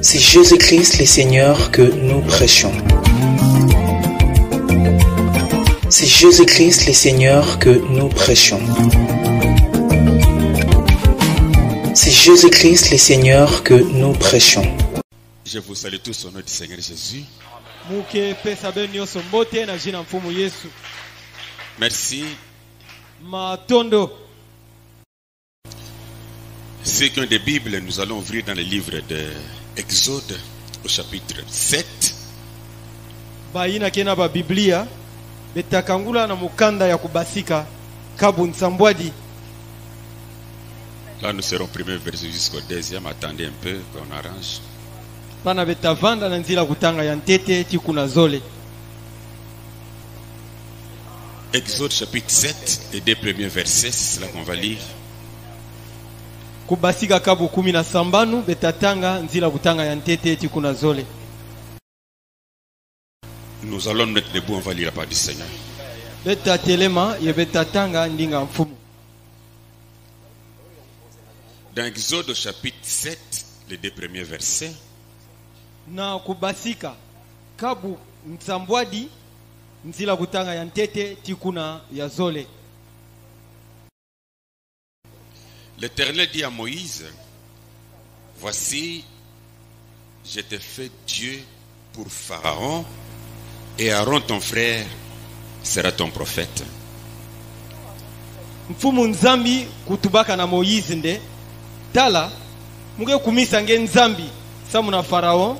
C'est Jésus-Christ le Seigneur que nous prêchons. C'est Jésus-Christ le Seigneur que nous prêchons. C'est Jésus-Christ le Seigneur que nous prêchons. Je vous salue tous au nom du Seigneur Jésus. Merci. Ceux qui ont des Bibles, nous allons ouvrir dans le livre de Exode au chapitre 7. Là, nous serons au premier verset jusqu'au deuxième. Attendez un peu qu'on arrange. Exode chapitre 7, les deux premiers versets, c'est là qu'on va lire. Nous allons mettre debout, on va lire la parole du Seigneur. Dans Exode chapitre 7, les deux premiers versets. L'Éternel dit à Moïse: voici, je t'ai fait Dieu pour Pharaon, et Aaron ton frère sera ton prophète. Mfumu nzambi kutubaka na Moïse nde tala muge kumisa nge nzambi samuna Pharaon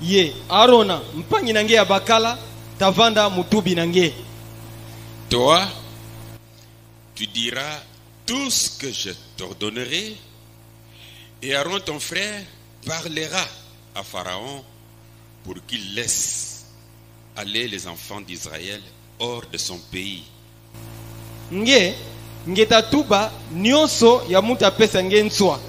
ye Arona mpangi nange ya bakala tavanda mutubi nange. Toi, tu diras tout ce que je t'ordonnerai, et Aaron ton frère parlera à Pharaon pour qu'il laisse aller les enfants d'Israël hors de son pays. Ngetatuba nyonso ya muta pesa nge nswa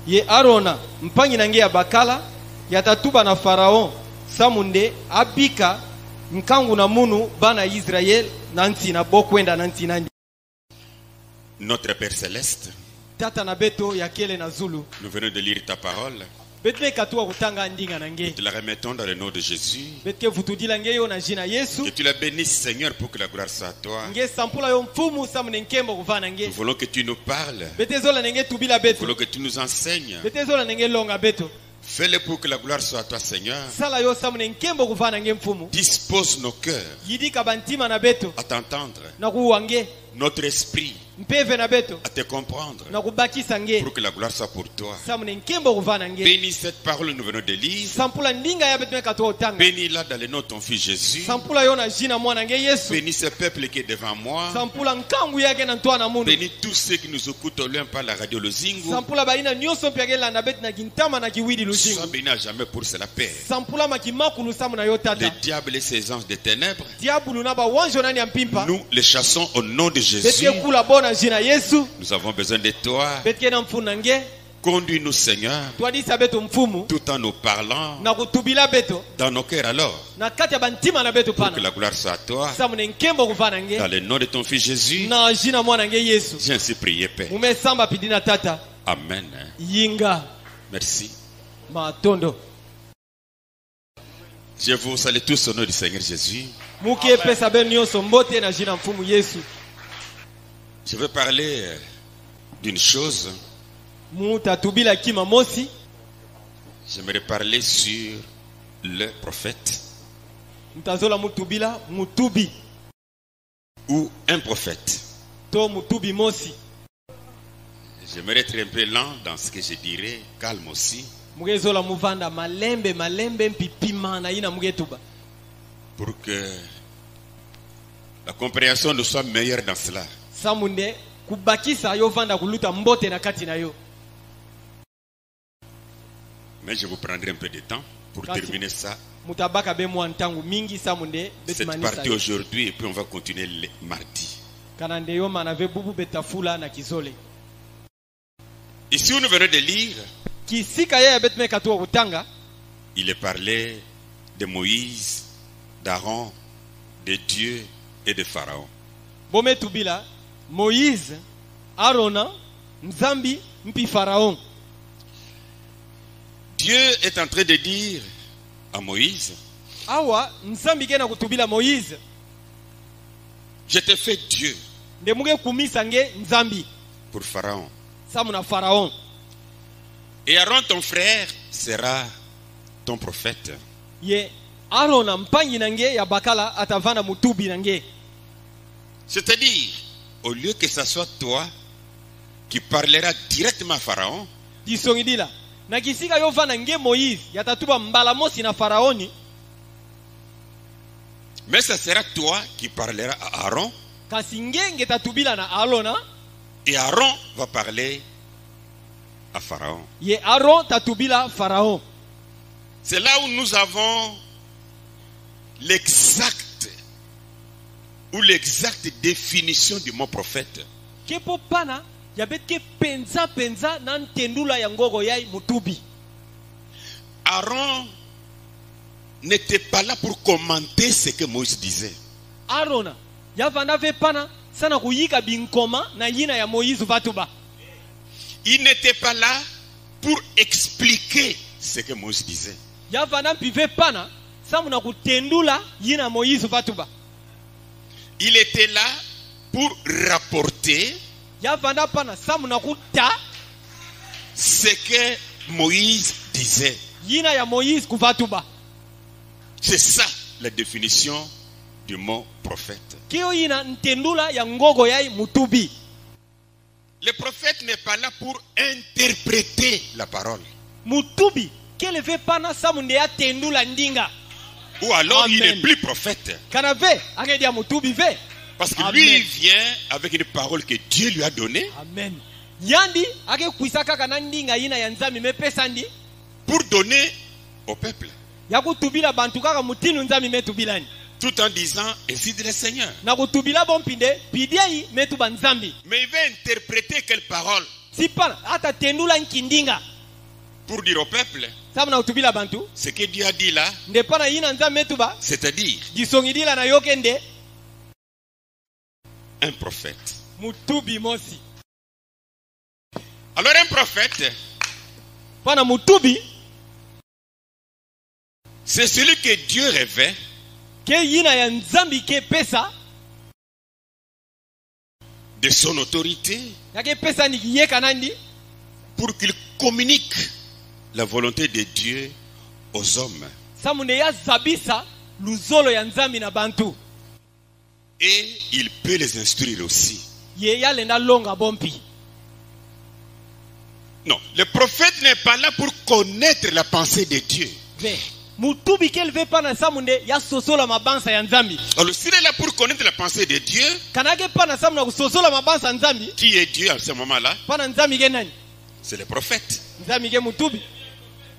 ye Arona mpangi nange ya bakala yatatuba na Pharaon samunde abika nkangu na munu bana Israël nanti na bokwenda nanti nandi. Notre Père Céleste, tata na beto ya kele na zulu, nous venons de lire ta parole. Nous te la remettons dans le nom de Jésus. Que tu la bénisses, Seigneur, pour que la gloire soit à toi. Nous voulons que tu nous parles. Nous voulons que tu nous enseignes. Fais-le pour que la gloire soit à toi, Seigneur. Dispose nos cœurs à t'entendre, notre esprit à te comprendre, pour que la gloire soit pour toi. Bénis cette parole que nous venons de lire. Bénis-la dans le nom de ton Fils Jésus. Bénis ce peuple qui est devant moi. Bénis tous ceux qui nous écoutent au loin par la radio Lozingo. Sois béni à jamais pour cela, Père. Le diable et ses anges des ténèbres, nous les chassons au nom de Jésus. Nous avons besoin de toi. Conduis-nous, Seigneur, tout en nous parlant dans nos cœurs alors, pour que la gloire soit à toi. Dans le nom de ton Fils Jésus, j'ai ainsi prié, Père. Amen. Merci. Je vous salue tous au nom du Seigneur Jésus. Je veux parler d'une chose. J'aimerais parler sur le prophète ou un prophète. J'aimerais être un peu lent dans ce que je dirais, calme aussi, pour que la compréhension nous soit meilleure dans cela. Mais je vous prendrai un peu de temps pour terminer ça. Cette partie aujourd'hui, et puis on va continuer le mardi. Ici où nous venons de lire, il est parlé de Moïse, d'Aaron, de Dieu et de Pharaon. Moïse, Aaron, Nzambi, mpi Pharaon. Dieu est en train de dire à Moïse, awa nzambi kena kutubila Moïse, je te fais Dieu ndemuge kumisa nge nzambi pour Pharaon. Samuna Pharaon. Et Aaron ton frère sera ton prophète. Ye Aaron mpanyi nange ya bakala atavana mutubi nange. C'est-à-dire, au lieu que ce soit toi qui parlera directement à Pharaon, disongidila na kisika yo vana nge Moïse yatatuba mbala mosi na Pharaoni, mais ce sera toi qui parlera à Aaron. Kasi ngenge tatubila na Aaron, et Aaron va parler à Pharaon. Ye Aaron tatubila Pharaon. C'est là où nous avons l'exacte définition du mot prophète. Kepo pana yabetke penza nan tendula ya ngogo yai mutubi. Aaron n'était pas là pour commenter ce que Moïse disait. Aaron yavanave pana sana kuyika binkoma na yina ya Moïse vatuba. Il n'était pas là pour expliquer ce que Moïse disait. Yavana pive pana samuna kutendula yina Moïse vatuba. Il était là pour rapporter Yavana pana samuna kuta ce que Moïse disait. Yina ya Moïse kuvatuba. C'est ça la définition du mot prophète. Kio yina ntendula ya ngogo yai mutubi. Le prophète n'est pas là pour interpréter la parole. Mutubi keleve pana samunde ya tendula ndinga. Ou alors Amen. Il n'est plus prophète. Kanave angedia mutubi ve. Parce que Amen. lui il vient avec une parole que Dieu lui a donnée. Amen. Yandi ake kuisaka kana ndinga yina ya nzambi mepesandi pour donner au peuple. Yakutubila bantu kaka mutinu nzambi metubilani. Tout en disant, ainsi dit le Seigneur. Na kutubila bompinde pidiai metuba nzambi. Mais il va interpréter quelle parole? Si pana ata tendula nkindinga. Pour dire au peuple, samuna utubila bantu ce que Dieu a dit là, nde pana yina nzambi metuba, c'est-à-dire disongidila na yokende un prophète. Mutubi mosi. Alors un prophète, pana mutubi, c'est celui que Dieu révèle ke yina ya nzambi ke pesa de son autorité yake pesa ni yeka nandi pour qu'il communique la volonté de Dieu aux hommes. Samunde ya zabisa luzolo ya nzambi na bantu. Et il peut les instruire aussi. Ye yalenda longa bompi. Non, le prophète n'est pas là pour connaître la pensée de Dieu. Ve mutubi kelve pana samunde ya sosola mabansa ya nzambi. Alors s'il est là pour connaître la pensée de Dieu, kanake pana samuna kusosola mabansa nzambi, qui est Dieu à ce moment-là? Pana nzambi ke nani? C'est le prophète. Nzambi ke mutubi.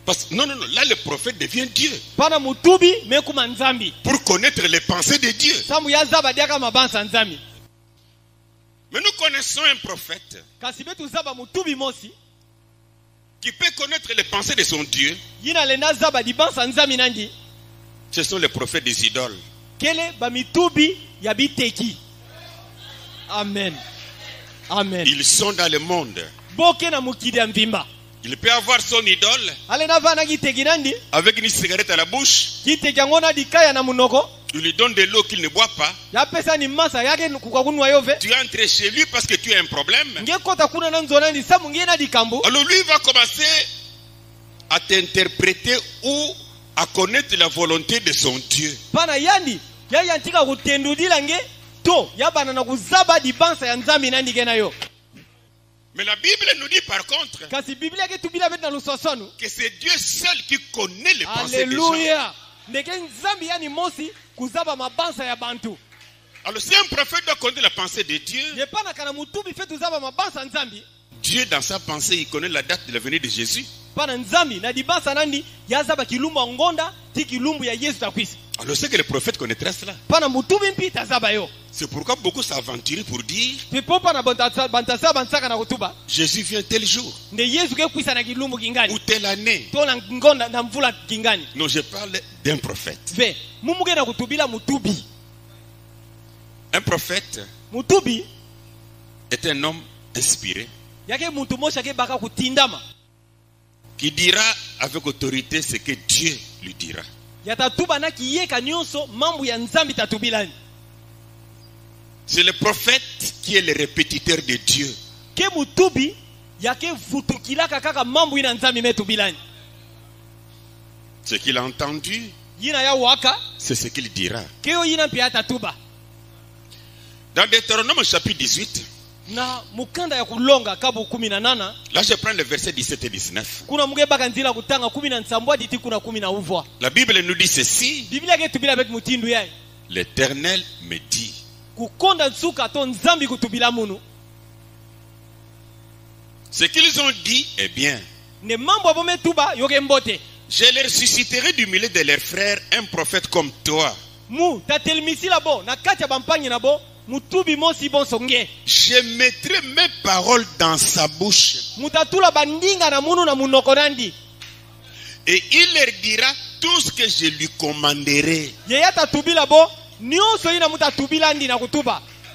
Parce que non, là le prophète devient Dieu. Pana mutubi mekuma nzambi. Pour connaître les pensées de Dieu. Samu ya zaba diaka mabansa nzambi. Mais nous connaissons un prophète Kasibetu zaba mutubi mosi qui peut connaître les pensées de son Dieu. Yina lenda zaba di bansa nzambi nandi. Ce sont les prophètes des idoles. Kele ba mitubi ya biteki. Amen. Amen. Ils sont dans le monde. Boke na mukidi ya mvimba. Il peut avoir son idole Alena vana kiteki nandi. avec une cigarette à la bouche. Kiteki ngona dikaya na munoko. Tu lui donnes de l'eau qu'il ne boit pas. Ya pesa ni masa yake kukakunwa yove. Tu entres chez lui parce que tu as un problème. Ngekota kuna na nzona ndi samu ngena dikambu. Alors lui va commencer à t'interpréter ou à connaître la volonté de son Dieu. Pana yandi ya yantika kutendudila nge to yabana na kuzaba di bansa ya nzambi nandi gena yo. Mais la Bible nous dit par contre Kasi Biblia ke tubila beta lusosonu que c'est Dieu seul qui connaît les pensées des gens. Alléluia. Ndeke nzambi yani mosi kuzaba mabansa ya bantu. Alors si un prophète doit connaître la pensée de Dieu, Ye pana kana mutubi fetu zaba mabansa nzambi. Dieu dans sa pensée il connaît la date de la venue de Jésus. Pana nzambi na di bansa nandi ya zaba kilumbu ngonda ti kilumbu ya Yesu takwisi. Alors c'est que le prophète connaîtra cela. Pana mutubi mpita zaba yo. C'est pourquoi beaucoup s'aventurent pour dire Pepo pana bantasa bansaka na kutuba. Jésus vient tel jour Ne Yesu ke kwisa na kilumbu kingani. ou telle année. To na ngonda na mvula kingani. Non, je parle d'un prophète. Ve mumuge na kutubila mutubi. Un prophète Mutubi est un homme inspiré yake muntu mosha ke baka kutindama qui dira avec autorité ce que Dieu lui dira. C'est le prophète qui est le répétiteur de Dieu. Ce qu'il a entendu, c'est ce qu'il dira. Dans Deutéronome chapitre 18, là je prends le verset 17 et 19. La Bible nous dit ceci. L'Éternel me dit. Ce qu'ils ont dit est bien. Je les ressusciterai du milieu de leurs frères un prophète comme toi. Je mettrai mes paroles dans sa bouche. Et il leur dira tout ce que je lui commanderai.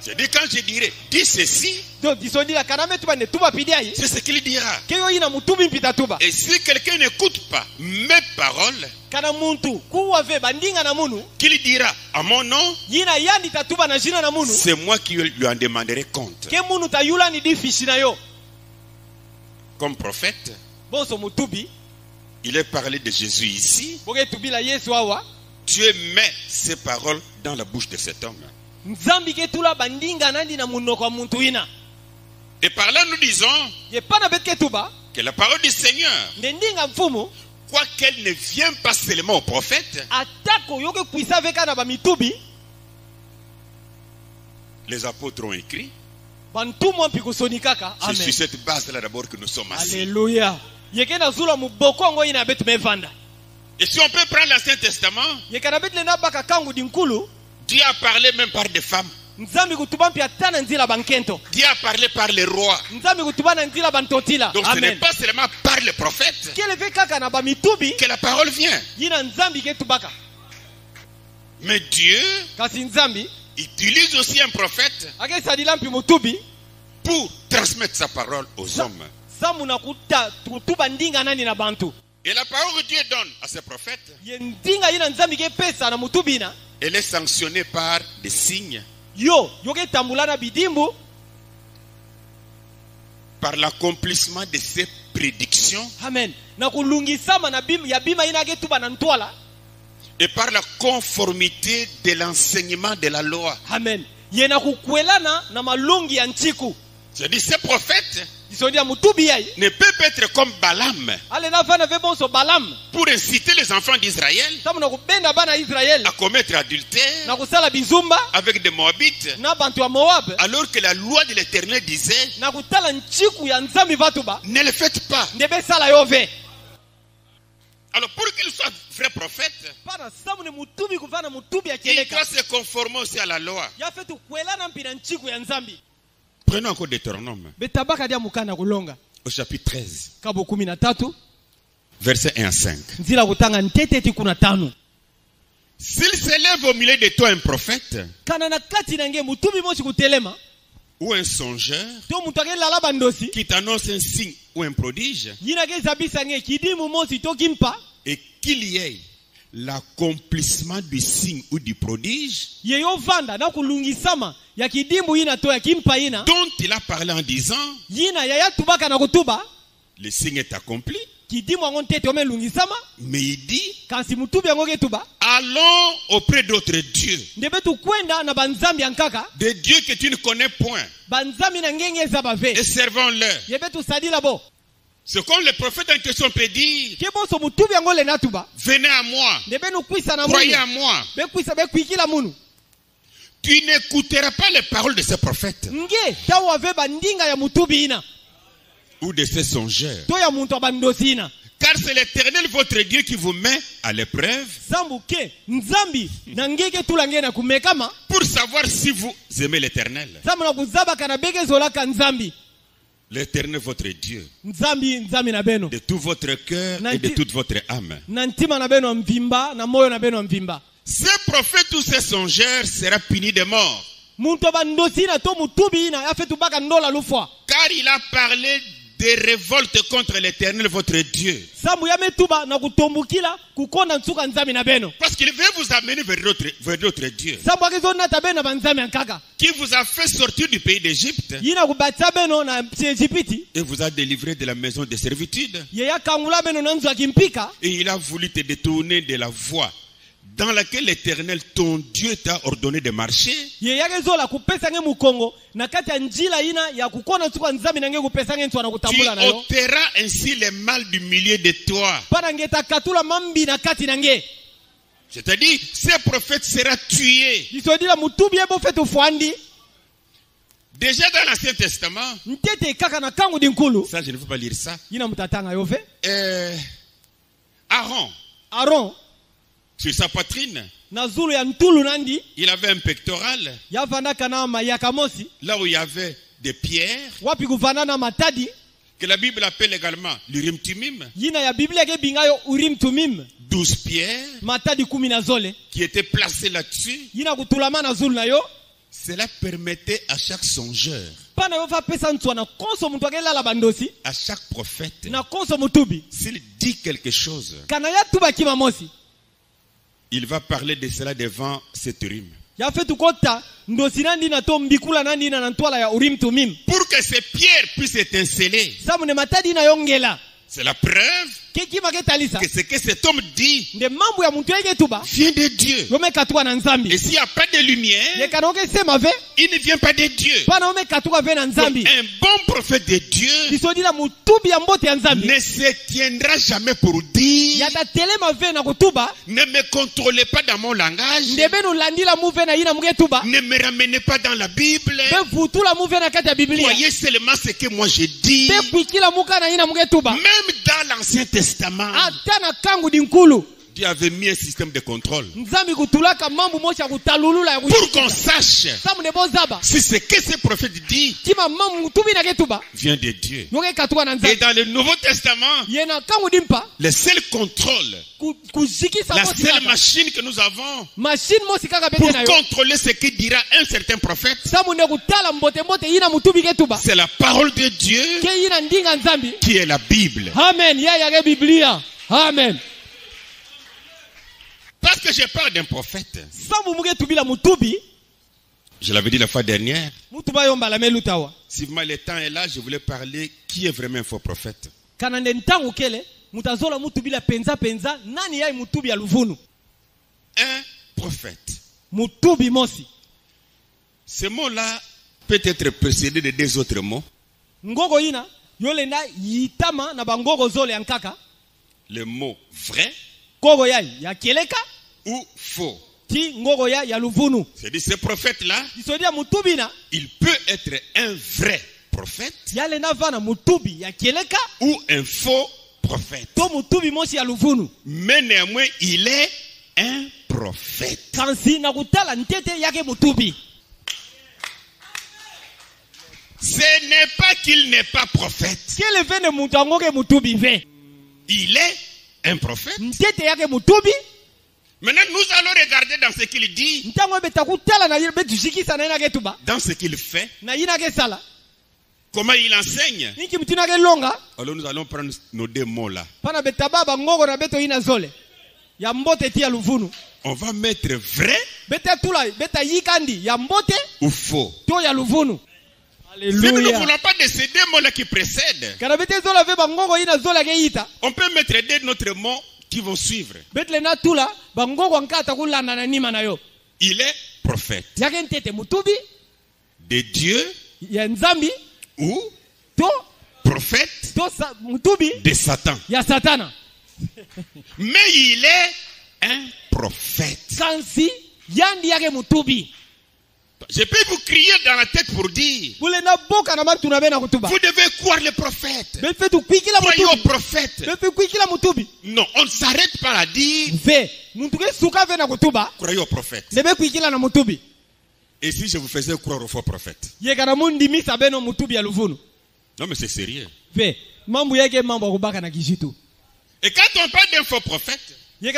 C'est-à-dire quand je dirai, dis ceci, c'est ce qu'il dira. Et si quelqu'un n'écoute pas mes paroles, qu'il dira à mon nom, c'est moi qui lui en demanderai compte. Comme prophète, il est parlé de Jésus ici. Dieu met ses paroles dans la bouche de cet homme. Et par là nous disons que la parole du Seigneur, quoiqu'elle ne vient pas seulement au prophète, les apôtres ont écrit. C'est sur cette base-là d'abord que nous sommes assis. Alléluia. Et si on peut prendre l'Ancien Testament, Dieu a parlé même par des femmes. Dieu a parlé par les rois. Donc ce n'est pas seulement par les prophètes que la parole vient. Mais Dieu utilise aussi un prophète pour transmettre sa parole aux hommes. Et la parole que Dieu donne à ses prophètes, elle est sanctionnée par des signes, par l'accomplissement de ses prédictions, Amen. et par la conformité de l'enseignement de la loi. Amen. C'est-à-dire ces prophètes ne peuvent être comme Balaam pour inciter les enfants d'Israël à commettre adultère avec des Moabites, alors que la loi de l'Éternel disait ne le faites pas. Alors pour qu'il soit vrai prophète, il doit se conformer aussi à la loi. Prenons encore Deutéronome au chapitre 13, versets 1 à 5. S'il s'élève au milieu de toi un prophète ou un songeur qui t'annonce un signe ou un prodige, et qu'il y ait l'accomplissement du signe ou du prodige dont il a parlé en disant le signe est accompli, mais il dit allons auprès d'autres dieux, des dieux que tu ne connais point, et servons-leur. C'est comme le prophète en question peut dire venez à moi, croyez à moi. Tu n'écouteras pas les paroles de ces prophètes ou de ces songeurs, car c'est l'Éternel votre Dieu qui vous met à l'épreuve pour savoir si vous aimez l'Éternel. L'Éternel votre Dieu, de tout votre cœur et de toute votre âme. Ces prophètes ou ces songeurs sera puni de mort, car il a parlé des révoltes contre l'Éternel votre Dieu. Parce qu'il veut vous amener vers d'autres dieux. Qui vous a fait sortir du pays d'Égypte. Et vous a délivré de la maison de servitude. Et il a voulu te détourner de la voie dans laquelle l'Éternel, ton Dieu, t'a ordonné de marcher. Tu ôteras ainsi les mal du milieu de toi. C'est-à-dire, ces prophètes seront tués. Déjà dans l'Ancien Testament, ça je ne veux pas lire ça. Aaron, sur sa poitrine, il avait un pectoral. Là où il y avait des pierres, que la Bible appelle également l'Urim Tumim. 12 pierres qui étaient placées là-dessus. Cela permettait à chaque songeur, à chaque prophète, s'il dit quelque chose, il va parler de cela devant cette Urim. Pour que ces pierres puissent étinceler. C'est la preuve que ce que cet homme dit vient de Dieu. Et s'il n'y a pas de lumière, il ne vient pas de Dieu. Donc, un bon prophète de Dieu ne se tiendra jamais pour dire: ne me contrôlez pas dans mon langage, ne me ramenez pas dans la Bible, voyez seulement ce que moi je dis. Même dans l'Ancien Testament, Dieu avait mis un système de contrôle pour qu'on sache si ce que ce prophète dit vient de Dieu. Et dans le Nouveau Testament, le seul contrôle, la seule machine que nous avons pour contrôler ce que dira un certain prophète, c'est la parole de Dieu qui est la Bible. Amen. Parce que je parle d'un prophète. Je l'avais dit la fois dernière. Si le temps est là, je voulais parler qui est vraiment un faux prophète. Un prophète. Ce mot-là peut être précédé de deux autres mots. Le mot vrai ou faux. C'est-à-dire ce prophète-là, il peut être un vrai prophète ou un faux prophète. Mais néanmoins, il est un prophète. Ce n'est pas qu'il n'est pas prophète. Il est un prophète. Maintenant, nous allons regarder dans ce qu'il dit, dans ce qu'il fait, comment il enseigne. Alors nous allons prendre nos deux mots là. On va mettre vrai ou faux. Si nous ne voulons pas de ces deux mots-là qui précèdent, on peut mettre deux autres mots qui vont suivre. Il est prophète de Dieu ou prophète de Satan. Mais il est un prophète. Je peux vous crier dans la tête pour dire: vous devez croire le prophète. Croyez au prophète. Non, on ne s'arrête pas à dire croyez au prophète. Et si je vous faisais croire au faux prophète? Non mais c'est sérieux. Et quand on parle d'un faux prophète, ils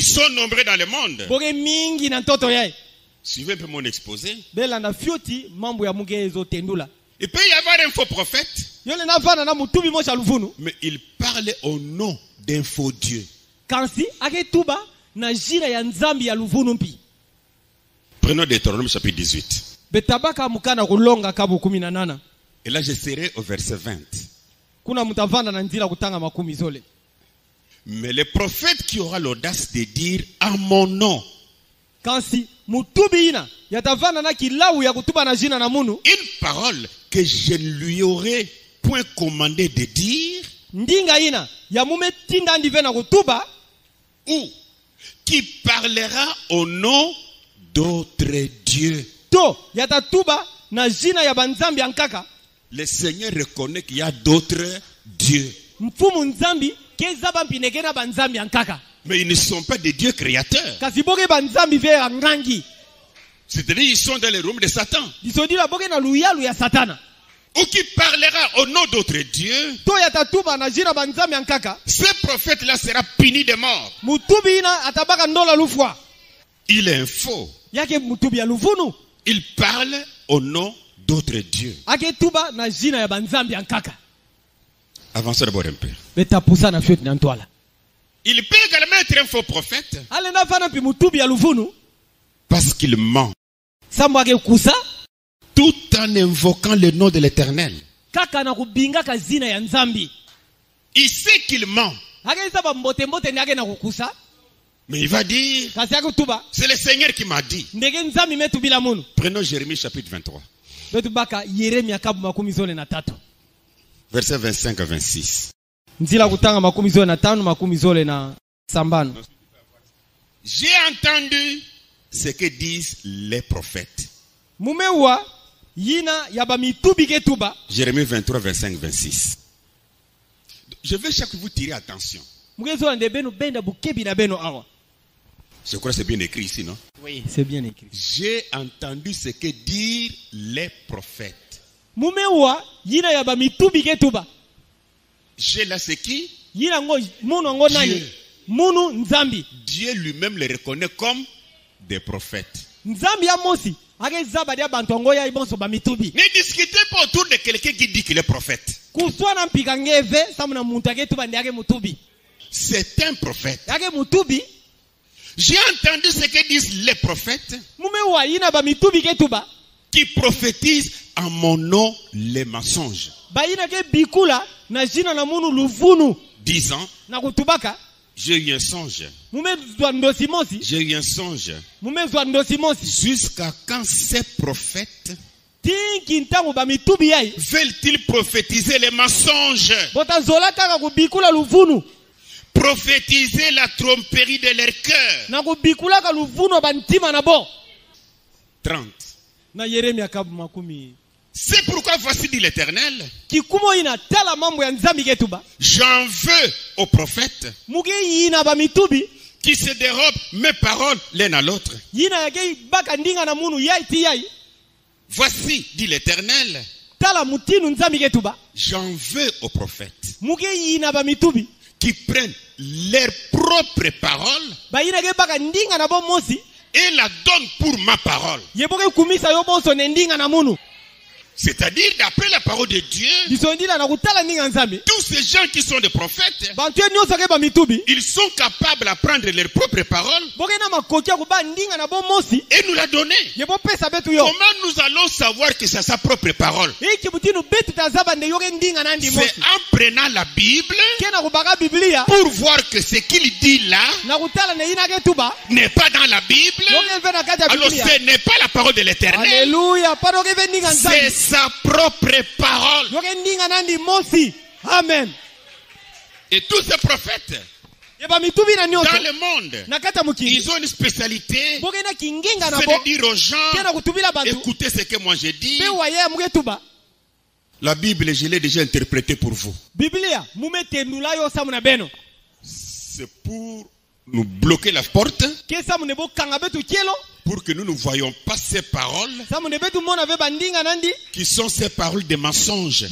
sont nombreux dans le monde. Suivez un peu mon exposé. Il peut y avoir un faux prophète Mais il parlait au nom d'un faux Dieu. Prenons Deutéronome chapitre 18. Et là je serai au verset 20. Mais le prophète qui aura l'audace de dire à mon nom une parole que je ne lui aurais point commandé de dire, ou qui parlera au nom d'autres dieux. Le Seigneur reconnaît qu'il y a d'autres dieux. Mais ils ne sont pas des dieux créateurs. C'est-à-dire ils sont dans le royaume de Satan. Ou qui parlera au nom d'autres dieux, ce prophète-là sera puni de mort. Il est un faux. Il parle au nom d'autres dieux. Avancez d'abord un peu. Il peut également être un faux prophète parce qu'il ment tout en invoquant le nom de l'Éternel. Il sait qu'il ment, mais il va dire c'est le Seigneur qui m'a dit. Prenons Jérémie chapitre 23, verset 25 à 26. J'ai entendu ce que disent les prophètes. Jérémie 23, 25, 26. Je veux chaque vous tirer attention. Je crois que c'est bien écrit ici, non? Oui, c'est bien écrit. J'ai entendu ce que disent les prophètes. J'ai là ce qui? Dieu. Dieu lui-même les reconnaît comme des prophètes. Ne discutez pas autour de quelqu'un qui dit qu'il est prophète. C'est un prophète. J'ai entendu ce que disent les prophètes qui prophétisent en mon nom les mensonges. Disant, j'ai eu un songe. J'ai eu un songe. Jusqu'à quand ces prophètes veulent-ils prophétiser les mensonges? Prophétiser la tromperie de leur cœur. 30. C'est pourquoi voici dit l'Éternel, j'en veux aux prophètes qui se dérobent mes paroles l'un à l'autre. Voici dit l'Éternel, j'en veux aux prophètes qui prennent leurs propres paroles et la donnent pour ma parole. C'est-à-dire, d'après la parole de Dieu, tous ces gens qui sont des prophètes, ils sont capables de prendre leurs propres paroles et nous la donner. Comment nous allons savoir que c'est sa propre parole? C'est en prenant la Bible pour voir que ce qu'il dit là n'est pas dans la Bible. Alors ce n'est pas la parole de l'Éternel. C'est sa propre parole. Amen. Et tous ces prophètes dans le monde, ils ont une spécialité, c'est de dire aux gens, écoutez ce que moi j'ai dit. La Bible, je l'ai déjà interprétée pour vous. C'est pour nous bloquer la porte, pour que nous ne voyions pas ces paroles qui sont ces paroles de mensonges.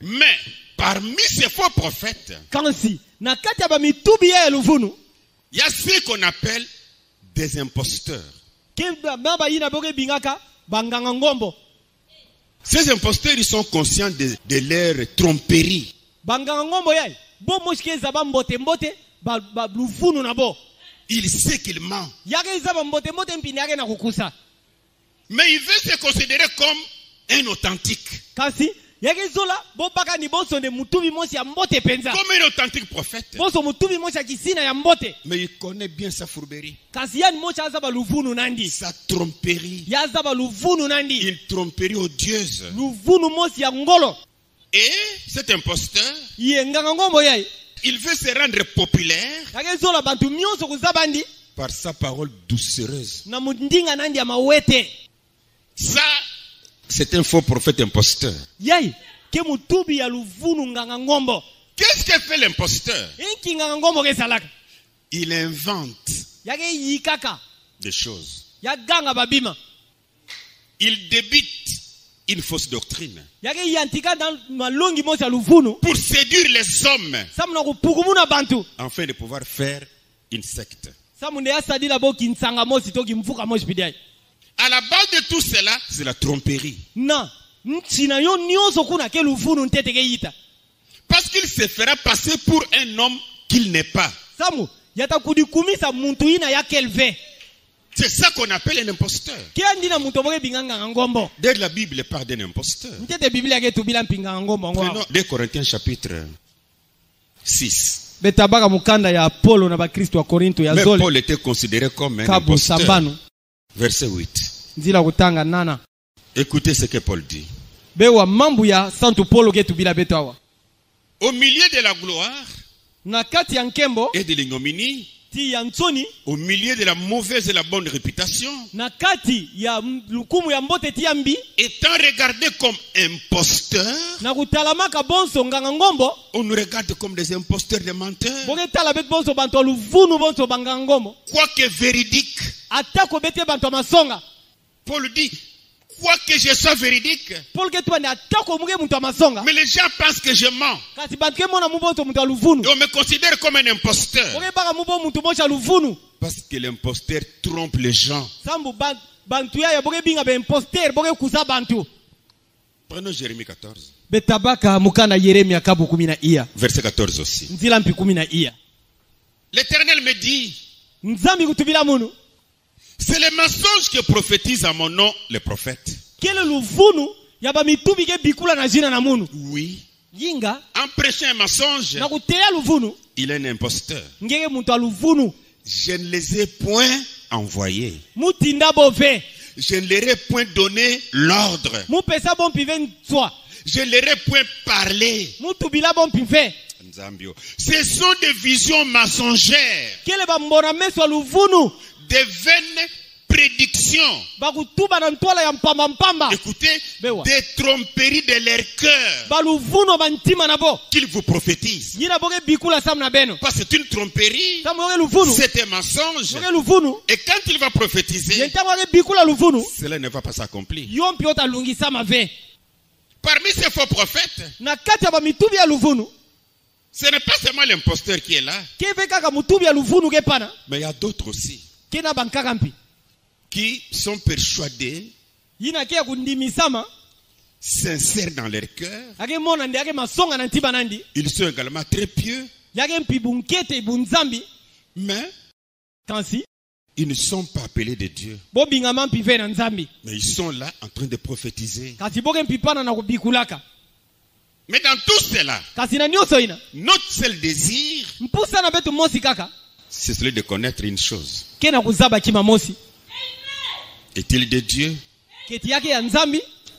Mais parmi ces faux prophètes, il y a ceux qu'on appelle des imposteurs. Ces imposteurs, ils sont conscients de leur tromperie. Il sait qu'il ment. Mais il veut se considérer comme un authentique. Comme un authentique prophète. Mais il connaît bien sa fourberie. Sa tromperie. Une tromperie odieuse. Et cet imposteur, il veut se rendre populaire par sa parole doucereuse. Ça, c'est un faux prophète imposteur. Qu'est-ce que fait l'imposteur? Il invente des choses. Il débite une fausse doctrine pour séduire les hommes afin de pouvoir faire une secte. À la base de tout cela, c'est la tromperie. Parce qu'il se fera passer pour un homme qu'il n'est pas. C'est ça qu'on appelle un imposteur. Dès la Bible parle d'un imposteur. Prenons 2 Corinthiens chapitre 6. Mais Paul était considéré comme un imposteur. Verset 8. Écoutez ce que Paul dit. Au milieu de la gloire et de l'ignominie, au milieu de la mauvaise et la bonne réputation, étant regardé comme imposteur, on nous regarde comme des imposteurs, des menteurs. Quoique véridique, Paul dit, quoique je sois véridique, mais les gens pensent que je mens. Et on me considère comme un imposteur. Parce que l'imposteur trompe les gens. Prenons Jérémie 14. Verset 14 aussi. L'Éternel me dit, c'est les mensonges que prophétisent à mon nom les prophètes. Oui. En prêchant un mensonge, il est un imposteur. Je ne les ai point envoyés. Je ne leur ai point donné l'ordre. Je ne leur ai point parlé. Ce sont des visions mensongères. Des vaines prédictions. Écoutez, des tromperies de leur cœur qu'ils vous prophétisent. Parce que c'est une tromperie, c'est un mensonge. Et quand il va prophétiser, cela ne va pas s'accomplir. Parmi ces faux prophètes, ce n'est pas seulement l'imposteur qui est là, mais il y a d'autres aussi qui sont persuadés, sincères dans leur cœur. Ils sont également très pieux, mais ils ne sont pas appelés de Dieu. Mais ils sont là en train de prophétiser. Mais dans tout cela, notre seul désir, c'est celui de connaître une chose. Est-il de Dieu?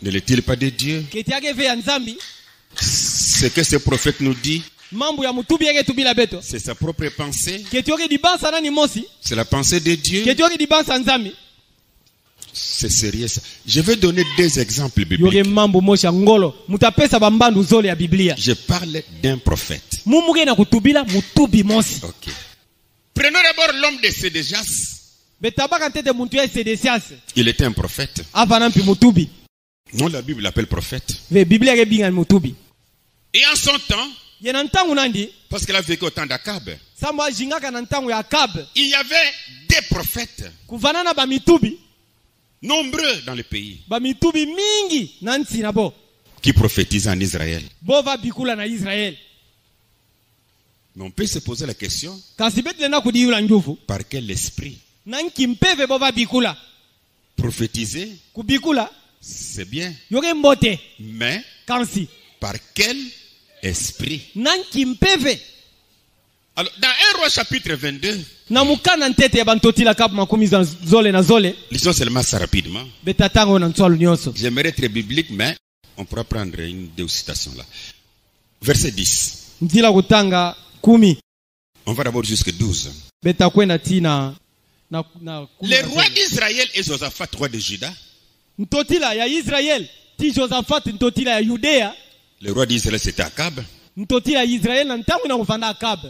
Ne l'est-il pas de Dieu? Ce que ce prophète nous dit, c'est sa propre pensée. C'est la pensée de Dieu. C'est sérieux ça. Je vais donner 2 exemples bibliques. Je parle d'un prophète. Ok. Prenons d'abord l'homme de Sédécias. Il était un prophète. Non, la Bible l'appelle prophète. Et en son temps, parce qu'il a vécu au temps d'Akab, il y avait des prophètes nombreux dans le pays, bamitubi mingi na nchi nabo qui prophétisent en Israël. bova bikula na Israel. Mais on peut se poser la question, Kasi beti lena kudiula nguvu par quel esprit? na nkimpeve bova bikula Prophétiser, kubikula c'est bien, yoke mbote mais kansi par quel esprit? na nkimpeve. Alors, dans 1 Roi chapitre 22, na mukana ntete ya bantotila kap makumi za zole na zole lisons seulement ça rapidement. betatango na ntswalu nyonso. J'aimerais être biblique, mais on pourra prendre une deux citations là. Verset 10. Ntila kutanga 10 On va d'abord jusqu'à 12. betakwenda tina na Les rois d'Israël et Josaphat, roi de Juda. ntotila ya Israel ti Josaphat ntotila ya Judea. Le roi d'Israël c'était Akab. Ntotila ya Israel na ntango na kufanda Akab.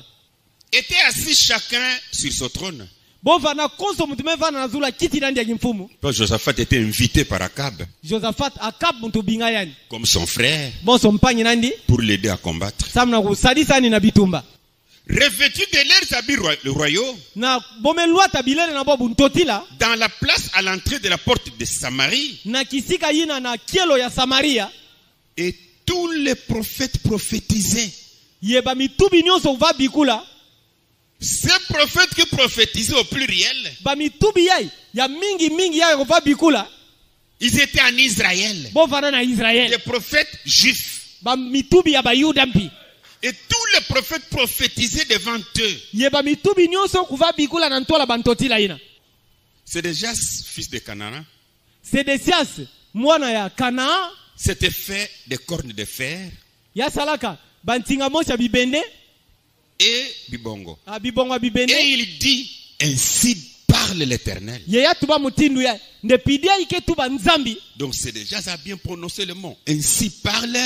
Étaient assis chacun sur son trône. Bova na konso mutume vana nazula kiti ndani ya kimfumu. Josaphat était invité par Akab, Josaphat Akab mtu binga yani. comme son frère, Boso mpanyi nandi pour l'aider à combattre. samna kusadisa ni na bitumba. Revêtus de leurs habits royaux, Na bomelwa tabilele na bobu ntotila dans la place à l'entrée de la porte de Samarie, na kisika yina na kielo ya Samaria. et tous les prophètes prophétisaient. Yeba mitubi nyonso va bikula. Ces prophètes qui prophétisaient au pluriel, Ba mitubi yai ya mingi yai va bikula. ils étaient en Israël, Bova na Israel. des prophètes juifs. Ba mitubi ya ba Yuda mpi. Et tous les prophètes prophétisaient devant eux. Yeba mitubi nyonso kuva bikula na ntola bantotila ina. C'est déjà fils de Canaan. Sedesias mwana ya Kanaa C'était fait des cornes de fer ya salaka bantinga mocha bibende et bibongo. abibongo bibende. Et il dit, ainsi parle l'Éternel. Yeya tuba mutindu ya ndepidia ike tuba nzambi. Donc c'est déjà ça bien prononcé le mot. Ainsi parle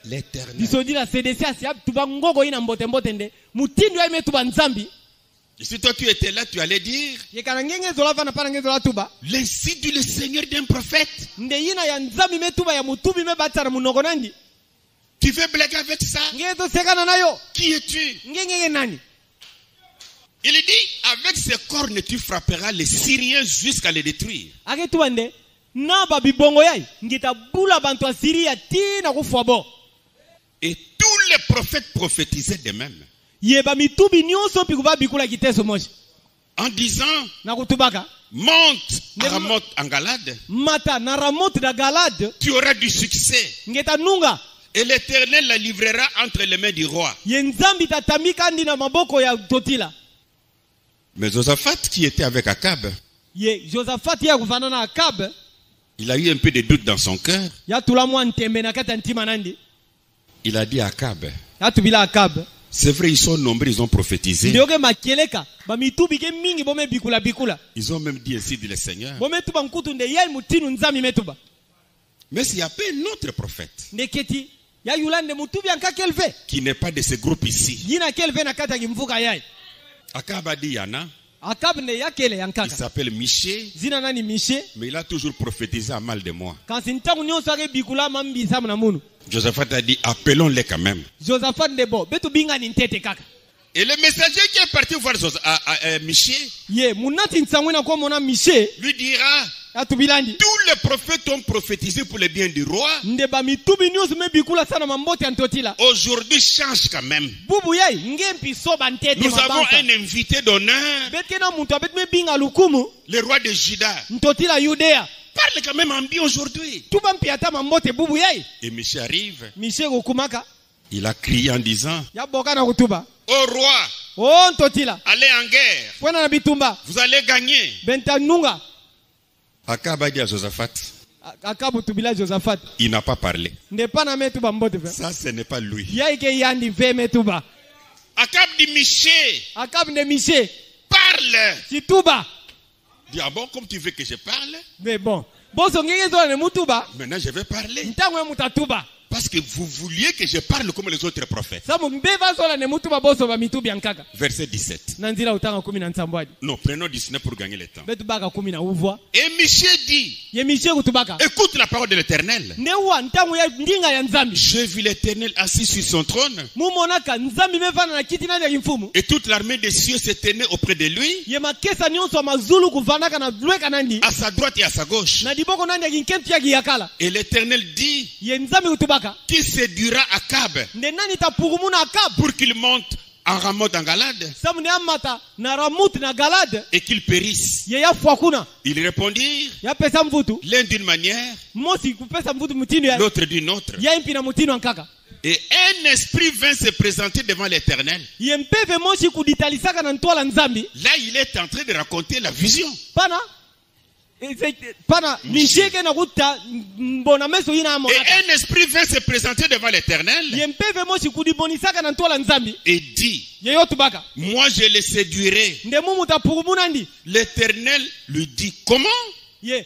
l'Éternel. Bisodila sedesias ya tuba ngogo ina mbote nde mutindu ya ime tuba nzambi. Et si toi tu étais là, tu allais dire, Ye karangenge zola vana parangenge zola tuba. l'ainsi dit le Seigneur d'un prophète. Nde yina ya nzambi me tuba ya mutubi me batara munoko nandi. Tu veux blaguer avec ça? Ngeto sekana nayo. Qui es-tu? Ngenge nani? Il dit, avec ces cornes tu frapperas les Syriens jusqu'à les détruire. Ake tuba nde na ba bibongo yai ngita bula bantu asiria tina kufwabo. Et tous les prophètes prophétisaient de même. Yeba mitubi nyonso pi kuba bikula kiteso moshi. En disant, Na kutubaka monte à Ramoth en Galade, mata na Ramoth da Galade tu auras du succès. ngeta nunga. Et l'Éternel la livrera entre les mains du roi. Ye nzambi tatamika andi na maboko ya totila. Mais Josaphat, qui était avec Akab, Ye Josaphat ya kufana na Akab il a eu un peu de doute dans son cœur. ya tulamwa ntembe na kata ntima nandi. Il a dit à Akab, Ya tubila Akab. c'est vrai, ils sont nombreux, ils ont prophétisé. Ndioke makeleka ba mitubi ke mingi bome bikula. Ils ont même dit ainsi, dit le Seigneur. Bome tuba nkutu nde yai mutinu nzambi metuba. Mais s'il n'y a pas un autre prophète Ndeketi ya yulande mutubi anka kelve. qui n'est pas de ce groupe ici, Yina kelve na kata kimvuka yai. Akab a dit, il y en a. Akab ne ya kele Il yankaka. s'appelle Miché, Zina nani Mishe. mais il a toujours prophétisé à mal de moi. Kansi ntangu nyonso ake bikula mambi samu na munu. Josaphat a dit, appelons-les quand même. Josaphat ndebo betu binga ni ntete kaka. Et le messager qui est parti voir Miché Ye munati nsangwena kwa mona Mishe lui dira, atubilandi. tous les prophètes ont prophétisé pour le bien du roi. Ndeba mitubi nyonso me bikula sana mambote antotila. Aujourd'hui, change quand même. Bubu yai ngempi soba ntete Nous avons mabansa. un invité d'honneur, Betke na muntu abet me binga lukumu le roi de Juda. ntotila Judea. Parle quand même en bien aujourd'hui. Tuba mpiata mambote bubu yai. Et Miché arrive, Mishe kukumaka il a crié en disant, ya boka na kutuba. ô roi, Oh ntotila. allez en guerre, Fwena na bitumba. vous allez gagner. Benta nunga. Akab a dit à Josaphat, Akabu tubila Josaphat. il n'a pas parlé. Ndepa na metuba mbote fe. Ça, ce n'est pas lui. Yai ke yandi ve metuba. Akab dit, Miché, Akab ne Mishe. parle. Situba. Dit, ah bon, comme tu veux que je parle, Mais bon. Boso ngenge zola ne mutuba. maintenant je vais parler. Ntango ya mutatuba. Parce que vous vouliez que je parle comme les autres prophètes. Verset 17. Non, prenons 19 pour gagner le temps. Et Michée dit, écoute la parole de l'Éternel. J'ai vu l'Éternel assis sur son trône. Et toute l'armée des cieux s'est tenue auprès de lui. À sa droite et à sa gauche. Et l'Éternel dit, qui séduira Akab pour qu'il monte en Ramoth en Galade et qu'il périsse. Ils répondirent, l'un d'une manière, l'autre d'une autre. Et un esprit vint se présenter devant l'Éternel. Là, il est en train de raconter la vision. Et un esprit vint se présenter devant l'Éternel et dit, moi je le séduirai. L'Éternel lui dit, comment? Il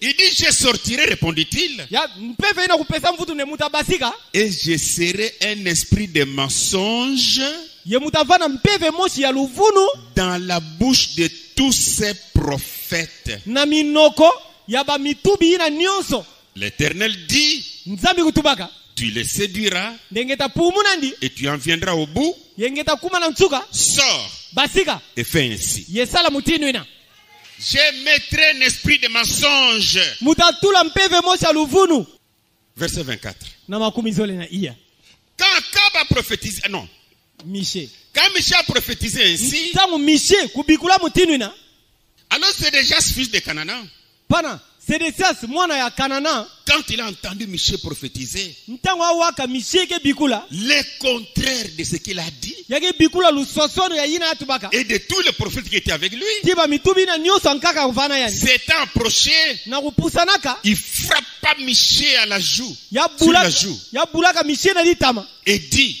dit, je sortirai, répondit-il, et je serai un esprit de mensonge dans la bouche de tous ces prophètes. L'Éternel dit, tu les séduiras et tu en viendras au bout. Sors et fais ainsi. Je mettrai un esprit de mensonge. Verset 24. Quand Akab a prophétisé, non. Quand Michée a prophétisé ainsi, alors c'est déjà ce fils de Canaan. Quand il a entendu Michée prophétiser, le contraire de ce qu'il a dit, et de tous les prophètes qui étaient avec lui, s'étant approché, il frappa Michée à la joue, sur la joue, et dit,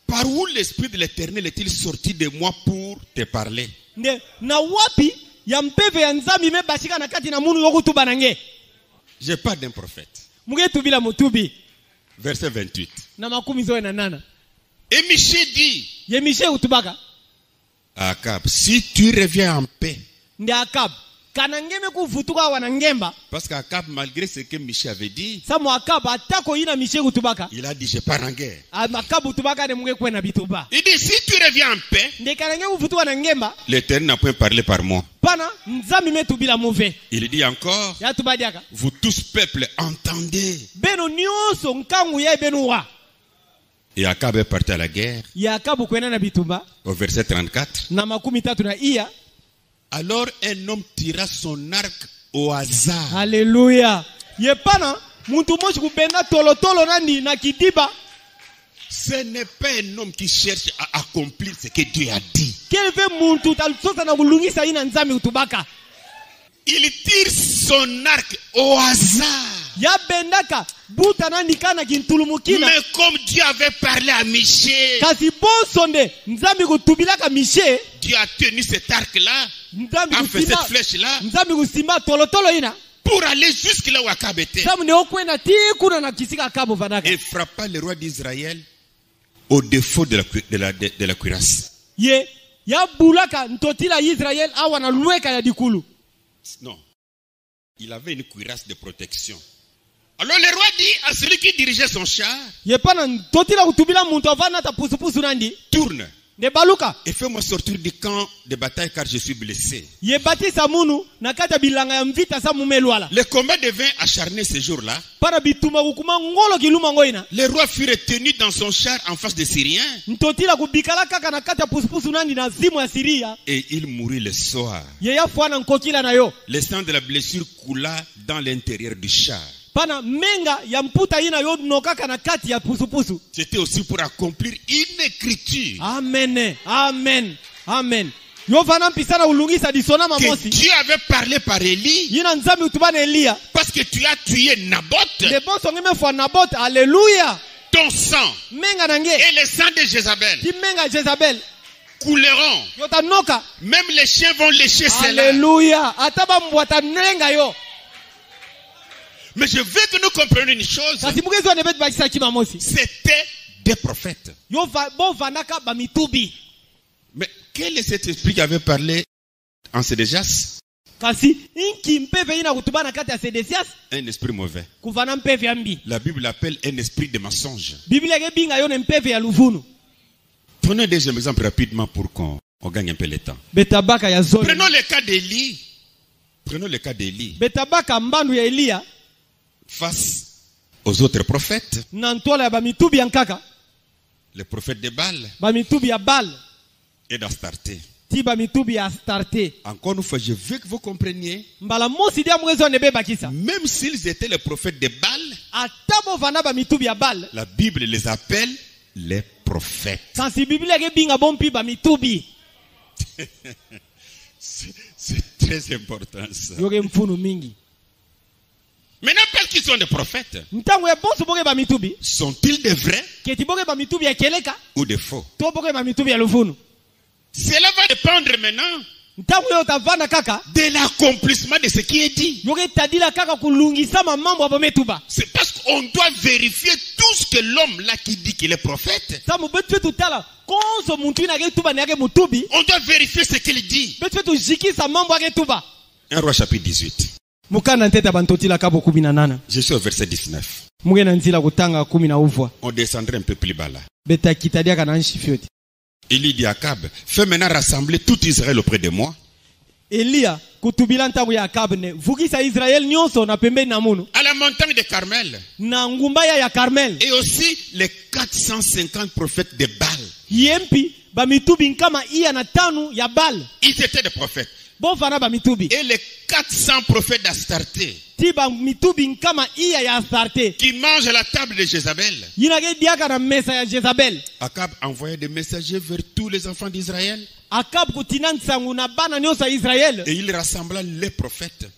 par où l'esprit de l'Éternel est-il sorti de moi pour te parler? Je parle d'un prophète. Verset 28. Et Michée dit à Akab, si tu reviens en paix. Parce qu'Akab, malgré ce que Michée avait dit, il a dit, je pars en guerre. Il dit, si tu reviens en paix, l'Éternel n'a point parlé par moi. Il dit encore, vous tous peuples, entendez. Et Akab est parti à la guerre. Au verset 34. Alors un homme tira son arc au hasard. Alléluia. Ce n'est pas un homme qui cherche à accomplir ce que Dieu a dit. Il tire son arc au hasard. Mais comme Dieu avait parlé à Michée, Dieu a tenu cet arc-là, a fait cette flèche-là, pour aller jusque là où Akab était. Et frappa le roi d'Israël au défaut de la cuirasse. Non. Il avait une cuirasse de protection. Alors le roi dit à celui qui dirigeait son char, tourne et fais-moi sortir du camp de bataille car je suis blessé. Le combat devint acharné ce jour-là. Le roi fut retenu dans son char en face des Syriens. Et il mourut le soir. Le sang de la blessure coula dans l'intérieur du char. C'était aussi pour accomplir une écriture. Amen. Amen. Amen. Que Dieu avait parlé par Élie. Parce que tu as tué Naboth. Alléluia. Ton sang et le sang de Jézabel couleront. Même les chiens vont lécher cela. Alléluia. Mais je veux que nous comprenions une chose. C'était des prophètes. Mais quel est cet esprit qui avait parlé en Sédécias? Un esprit mauvais. La Bible l'appelle un esprit de mensonge. Prenons un deuxième exemple rapidement pour qu'on gagne un peu le temps. Prenons le cas d'Élie. Prenons le cas d'Élie. Face aux autres prophètes. Le prophète de Baal. Et d'Astarté. Encore une fois, je veux que vous compreniez. Même s'ils étaient les prophètes de Baal, la Bible les appelle les prophètes. C'est très important ça. Maintenant, parce qu'ils sont des prophètes, sont-ils des vrais ou des faux? Cela va dépendre maintenant de l'accomplissement de ce qui est dit. C'est parce qu'on doit vérifier tout ce que l'homme là qui dit qu'il est prophète. On doit vérifier ce qu'il dit. 1 Roi chapitre 18. Je suis au verset 19. On descendrait un peu plus bas là. Il dit à Akab, fais maintenant rassembler tout Israël auprès de moi. À la montagne de Carmel. Et aussi les 450 prophètes de Baal. Ils étaient des prophètes. Et les 400 prophètes d'Astarté qui mangent à la table de Jézabel. Akab envoyait des messagers vers tous les enfants d'Israël. Et il rassembla les prophètes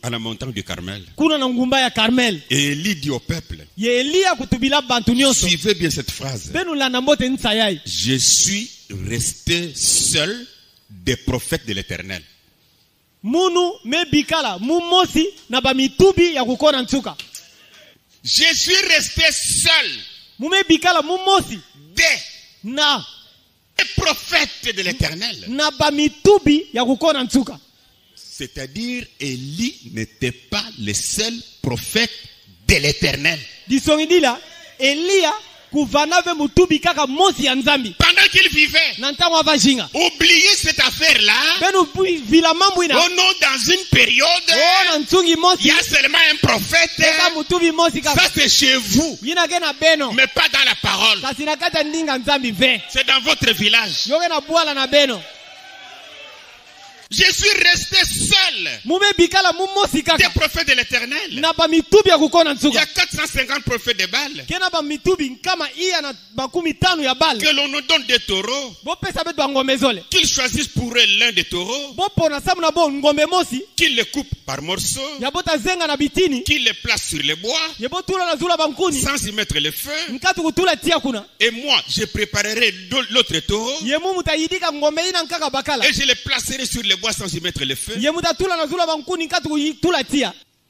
à la montagne du Carmel. Et Élie dit au peuple, suivez bien cette phrase, je suis resté seul des prophètes de l'Éternel. Je suis resté seul des prophètes de l'Éternel. C'est-à-dire, Élie n'était pas le seul prophète de l'Éternel. Pendant qu'il vivait, oubliez cette affaire-là. On est dans une période, il y a seulement un prophète. Ça c'est chez vous, mais pas dans la parole. C'est dans votre village. Je suis resté seul des prophètes de l'Éternel. Il y a 450 prophètes de Baal. Que l'on nous donne des taureaux. Qu'ils choisissent pour eux l'un des taureaux. Qu'ils les coupent par morceaux. Qu'ils les placent sur les bois sans y mettre le feu. Et moi, je préparerai l'autre taureau. Et je les placerai sur les bois sans y mettre le feu.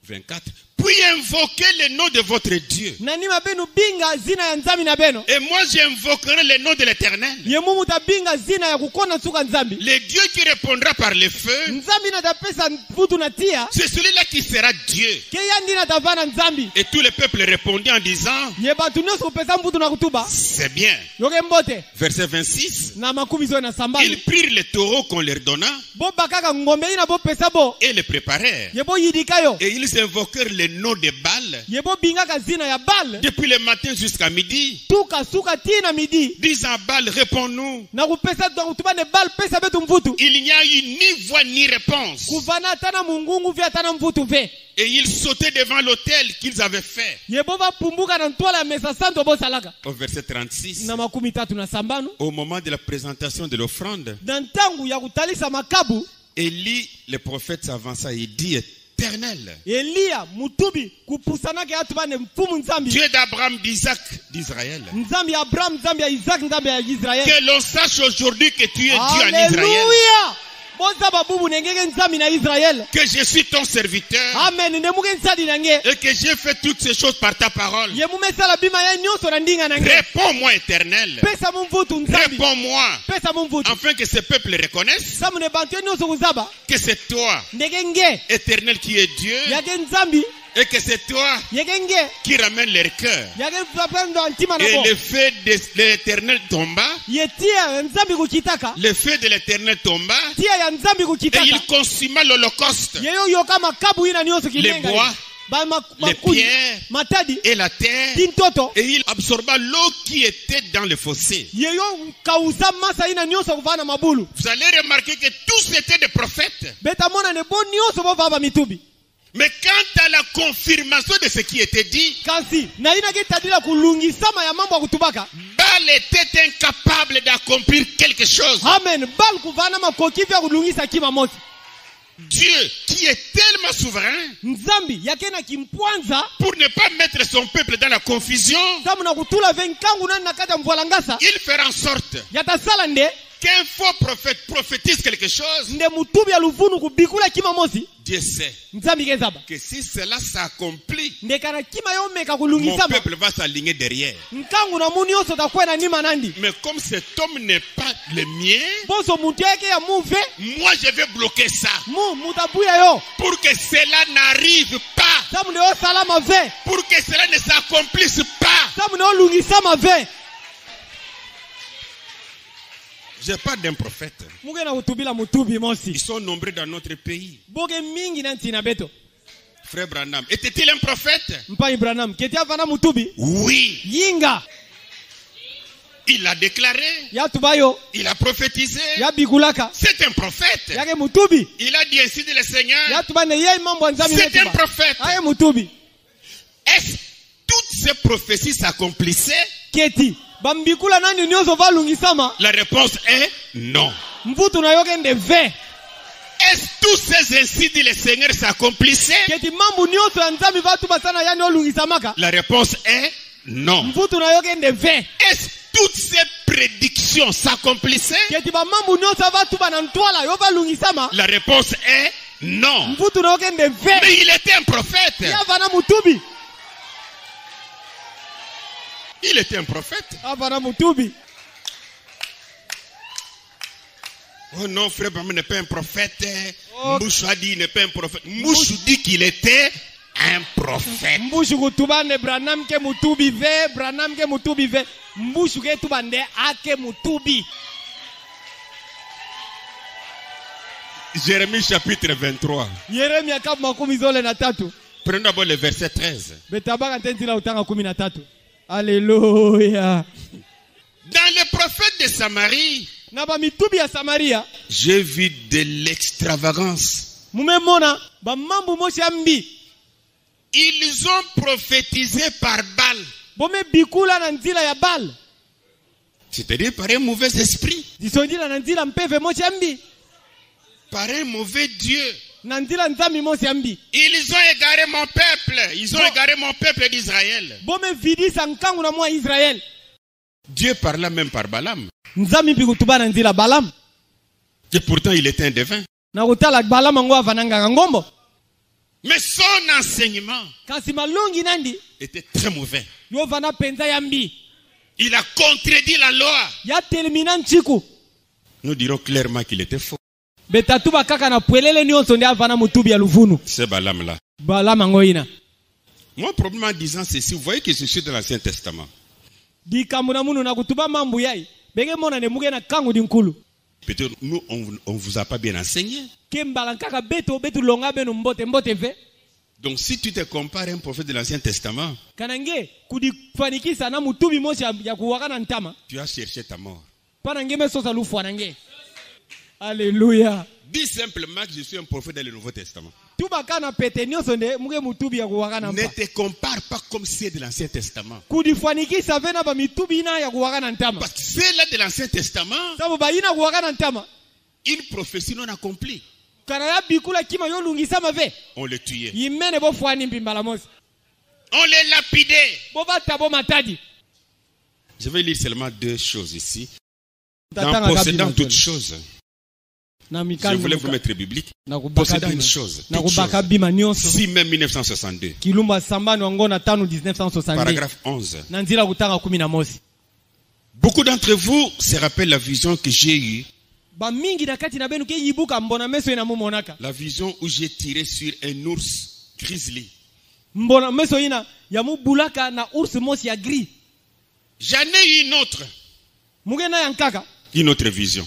24. Puis invoquez le nom de votre Dieu. Et moi j'invoquerai le nom de l'Éternel. Le Dieu qui répondra par le feu, c'est celui-là qui sera Dieu. Et tous les peuples répondaient en disant, c'est bien. Verset 26. Ils prirent les taureaux qu'on leur donna et les préparèrent. Et ils invoquèrent le nom de Baal depuis le matin jusqu'à midi, disant à Baal, réponds-nous. Il n'y a eu ni voix ni réponse. Et ils sautaient devant l'autel qu'ils avaient fait. Au verset 36, au moment de la présentation de l'offrande, Élie, le prophète, s'avança et dit, Éternel, Dieu d'Abraham, d'Isaac, d'Israël, que l'on sache aujourd'hui que tu es Dieu en Israël. que je suis ton serviteur. Amen. Et que j'ai fait toutes ces choses par ta parole. Réponds-moi, Éternel. Réponds-moi. Afin que ce peuple reconnaisse que c'est toi, Éternel, qui est Dieu. Et que c'est toi qui ramène leur cœur. Et le feu de l'Éternel tomba. Le feu de l'Éternel tomba. Et il consuma l'holocauste. Les bois, les pierres et la terre. Et il absorba l'eau qui était dans le fossé. Vous allez remarquer que tous étaient des prophètes. Mais quant à la confirmation de ce qui était dit, Baal était incapable d'accomplir quelque chose. Amen. Dieu, qui est tellement souverain, pour ne pas mettre son peuple dans la confusion, il fait en sorte qu'un faux prophète prophétise quelque chose. Dieu sait que si cela s'accomplit, mon peuple va s'aligner derrière. Mais comme cet homme n'est pas le mien, moi je vais bloquer ça. Pour que cela n'arrive pas. Pour que cela ne s'accomplisse pas. Je parle d'un prophète. Ils sont nombreux dans notre pays. Frère Branham, était-il un prophète? Oui. Il a déclaré. Il a prophétisé. C'est un prophète. Il a dit ainsi de le Seigneur. C'est un prophète. Est-ce que toutes ces prophéties s'accomplissaient? La réponse est non. Est-ce que tous ces ainsi dit le Seigneur s'accomplissaient? La réponse est non. Est-ce que toutes ces prédictions s'accomplissaient? La réponse est non. Mais il était un prophète. Il était un prophète. Oh non, frère Branham n'est pas un prophète. Mbouchou a dit qu'il n'est pas un prophète. Mbouchou dit qu'il était un prophète. Jérémie chapitre 23. Prenons d'abord le verset 13. Alléluia. Dans les prophètes de Samarie, j'ai vu de l'extravagance. Ils ont prophétisé par Baal. C'est-à-dire par un mauvais esprit. Par un mauvais Dieu. Ils ont égaré mon peuple. Ils ont égaré mon peuple d'Israël. Dieu parla même par Balaam. Et pourtant il était un devin. Mais son enseignement était très mauvais. Il a contredit la loi. Nous dirons clairement qu'il était faux. C'est Balaam là. Mon problème en disant ceci, vous voyez que je suis dans l'Ancien Testament. Peut-être nous, on ne vous a pas bien enseigné. Donc si tu te compares à un prophète de l'Ancien Testament, tu as cherché ta mort. Alléluia. Dis simplement que je suis un prophète dans le Nouveau Testament. Ne te compare pas comme c'est de l'Ancien Testament. Parce que c'est là de l'Ancien Testament une prophétie non accomplie. On le tuait. On les lapidait. Je vais lire seulement deux choses ici. Dans possédant toutes choses. Je voulais vous mettre biblique. Posséder une chose. Si même 1962. Paragraphe 11. Beaucoup d'entre vous se rappellent la vision que j'ai eue. La vision où j'ai tiré sur un ours grizzly. J'en ai eu une autre. Une autre vision.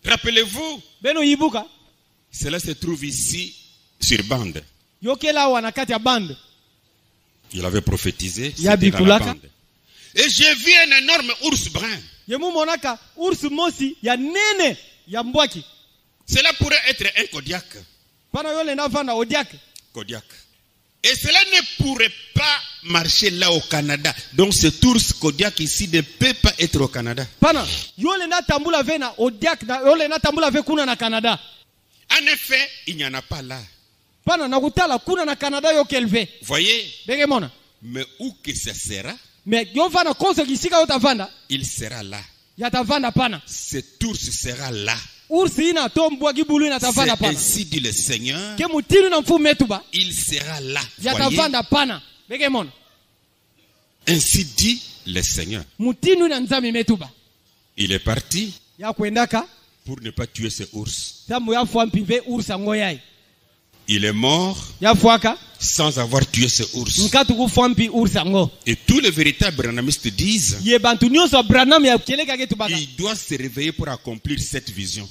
Rappelez-vous, cela se trouve ici sur bande. Il avait prophétisé. C'était dans la bande. Et j'ai vu un énorme ours brun. Cela pourrait être un Kodiak. Kodiak. Et cela ne pourrait pas marcher là au Canada. Donc cet ours Kodiak ici ne peut pas être au Canada. En effet, il n'y en a pas là. Voyez? Mais où que ça sera? Il sera là. Cet ours sera là. C'est ainsi dit le Seigneur. Il sera là. Voyez? Ainsi dit le Seigneur. Il est parti pour ne pas tuer ce ours. Il est mort sans avoir tué ce ours. Et tous les véritables branhamistes disent il doit se réveiller pour accomplir cette vision.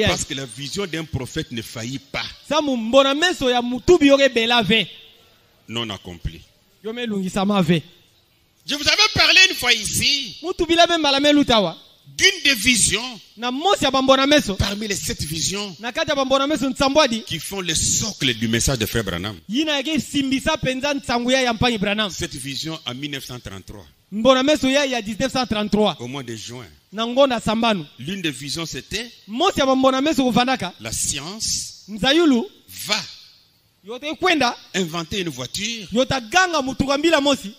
Parce que la vision d'un prophète ne faillit pas. Non accompli. Je vous avais parlé une fois ici d'une des visions parmi les 7 visions qui font le socle du message de Frère Branham. Cette vision en 1933. Au mois de juin. L'une des visions c'était la science va inventer une voiture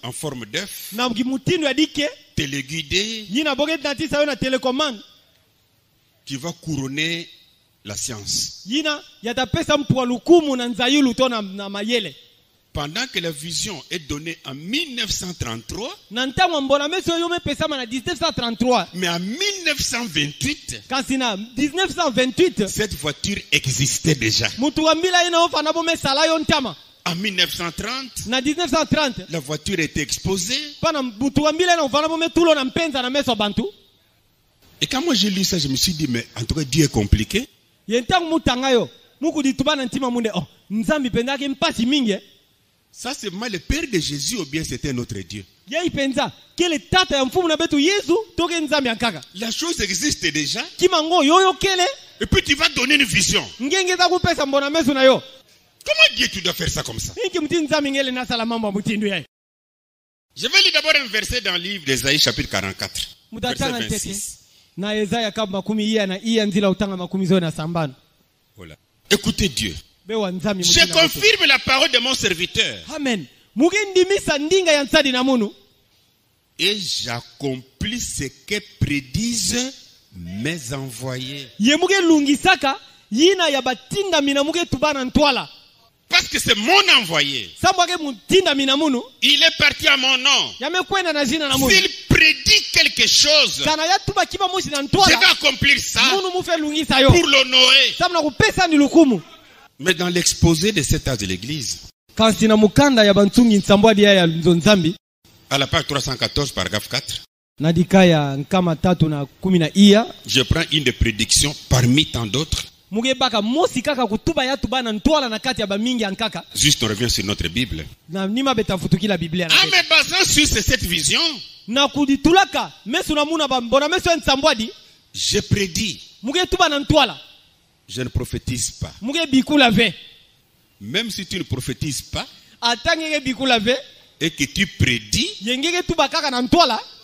en forme d'œuf téléguidée qui va couronner la science. Pendant que la vision est donnée en 1933, mais en 1928, cette voiture existait déjà. En 1930, la voiture était exposée. Et quand moi j'ai lu ça, je me suis dit, mais en tout cas, Dieu est compliqué. Ça, c'est moi le père de Jésus ou bien c'était un autre Dieu? La chose existe déjà. Et puis tu vas donner une vision. Comment Dieu tu dois faire ça comme ça? Je vais lire d'abord un verset dans le livre d'Ésaïe chapitre 44. Verset 26. Voilà. Écoutez Dieu. Je confirme la parole de mon serviteur. Amen. Et j'accomplis ce que prédisent mes envoyés. Parce que c'est mon envoyé. Il est parti à mon nom. S'il prédit quelque chose, je vais accomplir ça pour l'honorer. Mais dans l'exposé de cet âge de l'église, à la page 314, paragraphe 4, je prends une des prédictions parmi tant d'autres. Juste on revient sur notre Bible. En me basant sur cette vision, je prédis. Je ne prophétise pas. Même si tu ne prophétises pas et que tu prédis,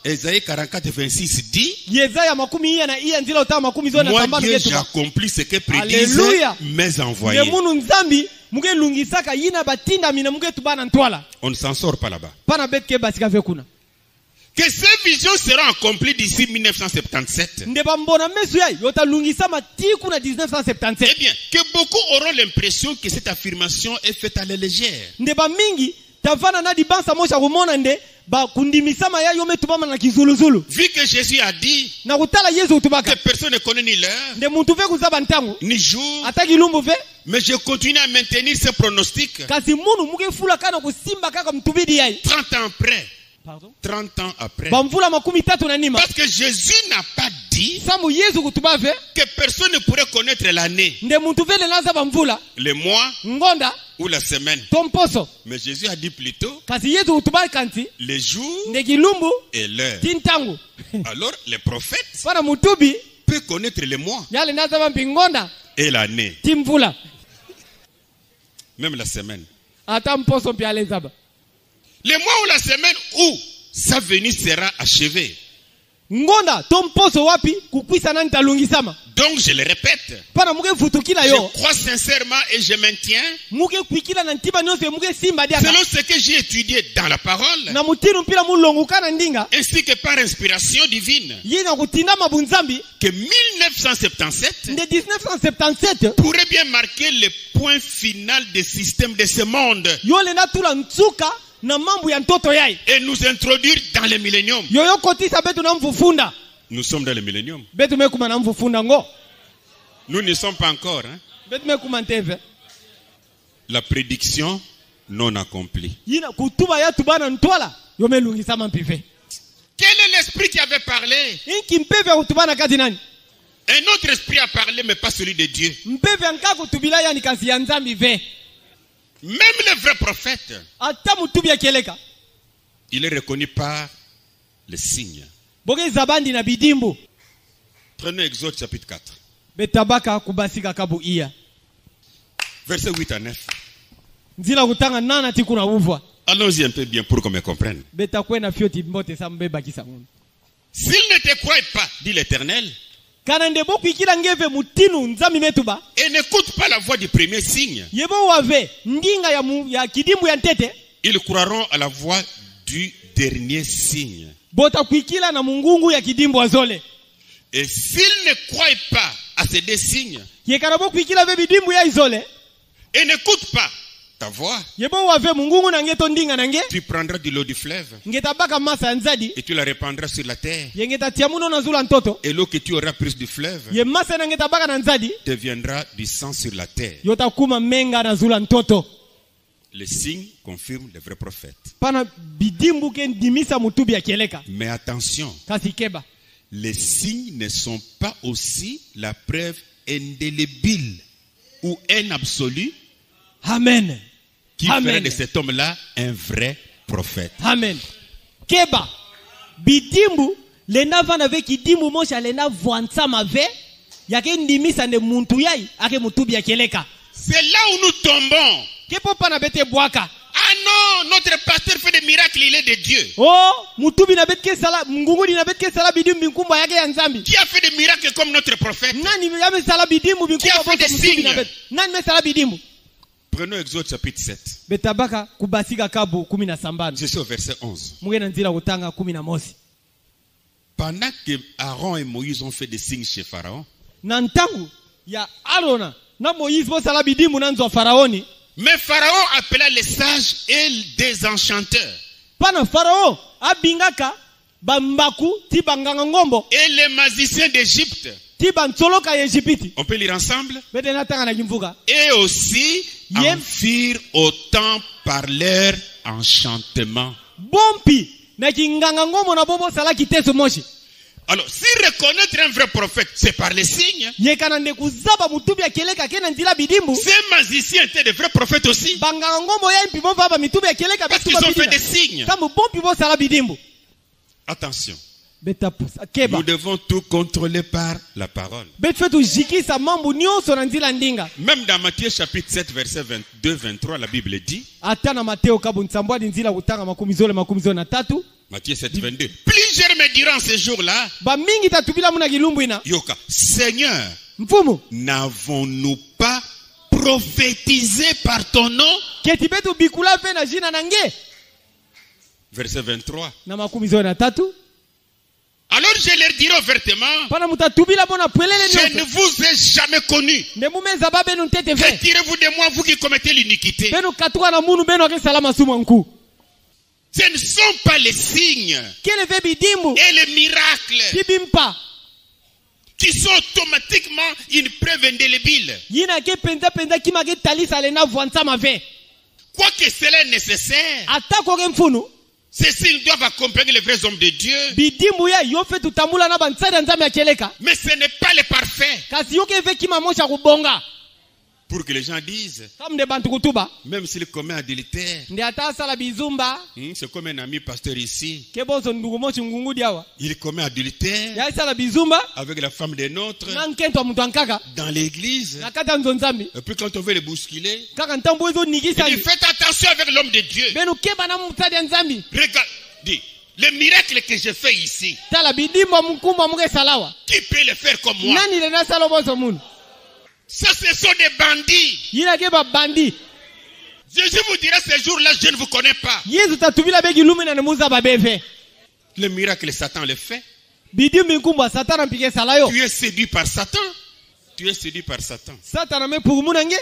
Ésaïe 44, 26 dit, moi Dieu j'ai accompli ce que prédisent mes envoyés. On ne s'en sort pas là-bas. que ces visions seront accomplies d'ici 1977. Eh bien, que beaucoup auront l'impression que cette affirmation est faite à la légère. Vu que Jésus a dit que personne ne connaît ni l'heure, ni jour, mais je continue à maintenir ce pronostic 30 ans après. Pardon? 30 ans après. Parce que Jésus n'a pas dit que personne ne pourrait connaître l'année, le mois ou la semaine. Mais Jésus a dit plutôt les jours et l'heure. Alors les prophètes peuvent connaître le mois et l'année, même la semaine. Le mois ou la semaine où sa venue sera achevée. Donc je le répète, je crois sincèrement et je maintiens, selon ce que j'ai étudié dans la parole, ainsi que par inspiration divine, que 1977 pourrait bien marquer le point final des systèmes de ce monde et nous introduire dans le millénium. Nous sommes dans le millénium. Nous ne sommes pas encore. La prédiction non accomplie. Quel est l'esprit qui avait parlé? Un autre esprit a parlé, mais pas celui de Dieu. Même le vrai prophète, il est reconnu par les signes. Prenez Exode chapitre 4. Verset 8 à 9. Allons-y un peu bien pour qu'on me comprenne. S'il ne te croit pas, dit l'Éternel, et n'écoute pas la voix du premier signe, ils croiront à la voix du dernier signe. Et s'ils ne croient pas à ces deux signes, et n'écoute pas ta voix, tu prendras de l'eau du fleuve et tu la répandras sur la terre. Et l'eau que tu auras prise du fleuve deviendra du sang sur la terre. Les signes confirment les vrais prophètes. Mais attention, les signes ne sont pas aussi la preuve indélébile ou un absolu. Amen. Qui ferait de cet homme-là un vrai prophète. Amen. Keba. Bidimbu. Lena vanave kidimbu mosha lena voansa mave. Yake ndimisa ne muntu yai. Ake mutubi ya keleka. C'est là où nous tombons. Kepo pana bete boaka. Ah non, notre pasteur fait des miracles, il est de Dieu. Oh, mutubi na betke sala, mngunguni na betke sala bidimbu nkumba yake ya nzambi. Qui a fait des miracles comme notre prophète? Nani yame sala bidimbu nkumba. Qui a fait des signes? Nani me sala bidimbu? Prenons Exode chapitre 7. Je suis au verset 11. Pendant que Aaron et Moïse ont fait des signes chez Pharaon, mais Pharaon appela les sages et des enchanteurs et les magiciens d'Égypte. On peut lire ensemble. Et aussi en firent autant par leur enchantement. Alors, si reconnaître un vrai prophète, c'est par les signes. Ces magiciens étaient des vrais prophètes aussi. Parce qu'ils ont fait des signes. Attention. Nous devons tout contrôler par la parole. Même dans Matthieu chapitre 7 verset 22-23, la Bible dit, Matthieu 7 22, plusieurs me diront ces jours-là, Yoka, Seigneur, n'avons-nous pas prophétisé par ton nom? Verset 23. Na makumi zoe na tatu. Alors je leur dirai ouvertement, Pana mutatubila bona pwelele je ne vous ai jamais connu. Ne mumeza babe nu ntete fe. Retirez-vous de moi, vous qui commettez l'iniquité. Beno katuka na munu beno ke salama sumu nku. Ce ne sont pas les signes Kele ve bidimbu. et les miracles Bibimpa. qui sont automatiquement une preuve indélébile. Yina ke penza kima ke talisa le na vwanza ma ve. Quoique cela est nécessaire, Atako ke mfunu. ces signes doivent accompagner les vrais hommes de Dieu. Bidimbu ya yofe tutambula na bansada nzambe akeleka. Mais ce n'est pas les parfaits. Kasi yoke ve kima mosha kubonga. Pour que les gens disent, Comme de bantu kutuba. même s'il commet adultère, Ndi atasa la bizumba. c'est comme un ami pasteur ici, Ke bozo ndugu mochi ngungu diawa. il commet adultère Ya isa la bizumba. avec la femme des nôtres Na nkento mtu ankaka. dans l'église. Na kata nzonzambi. Et puis quand on veut les bousculer, Kaka ntambo ezo il nikisa. dit faites attention avec l'homme de Dieu. Beno keba na mutadi nzambi. Regarde, dis, les miracles que je fais ici, Tala bidimbo mkumba muke salawa. qui peut les faire comme moi? Nani le na salo bozo munu. Ça, ce sont des bandits. Yina ke ba bandi. Jésus vous dira ce jour-là, je ne vous connais pas. Yesu tatubila begi lumina ne muza babeve. Les miracles, Satan les fait. Bidimbi nkumba satana mpike salayo. Tu es séduit par Satan. Tu es séduit par Satan. Satana me pour munange.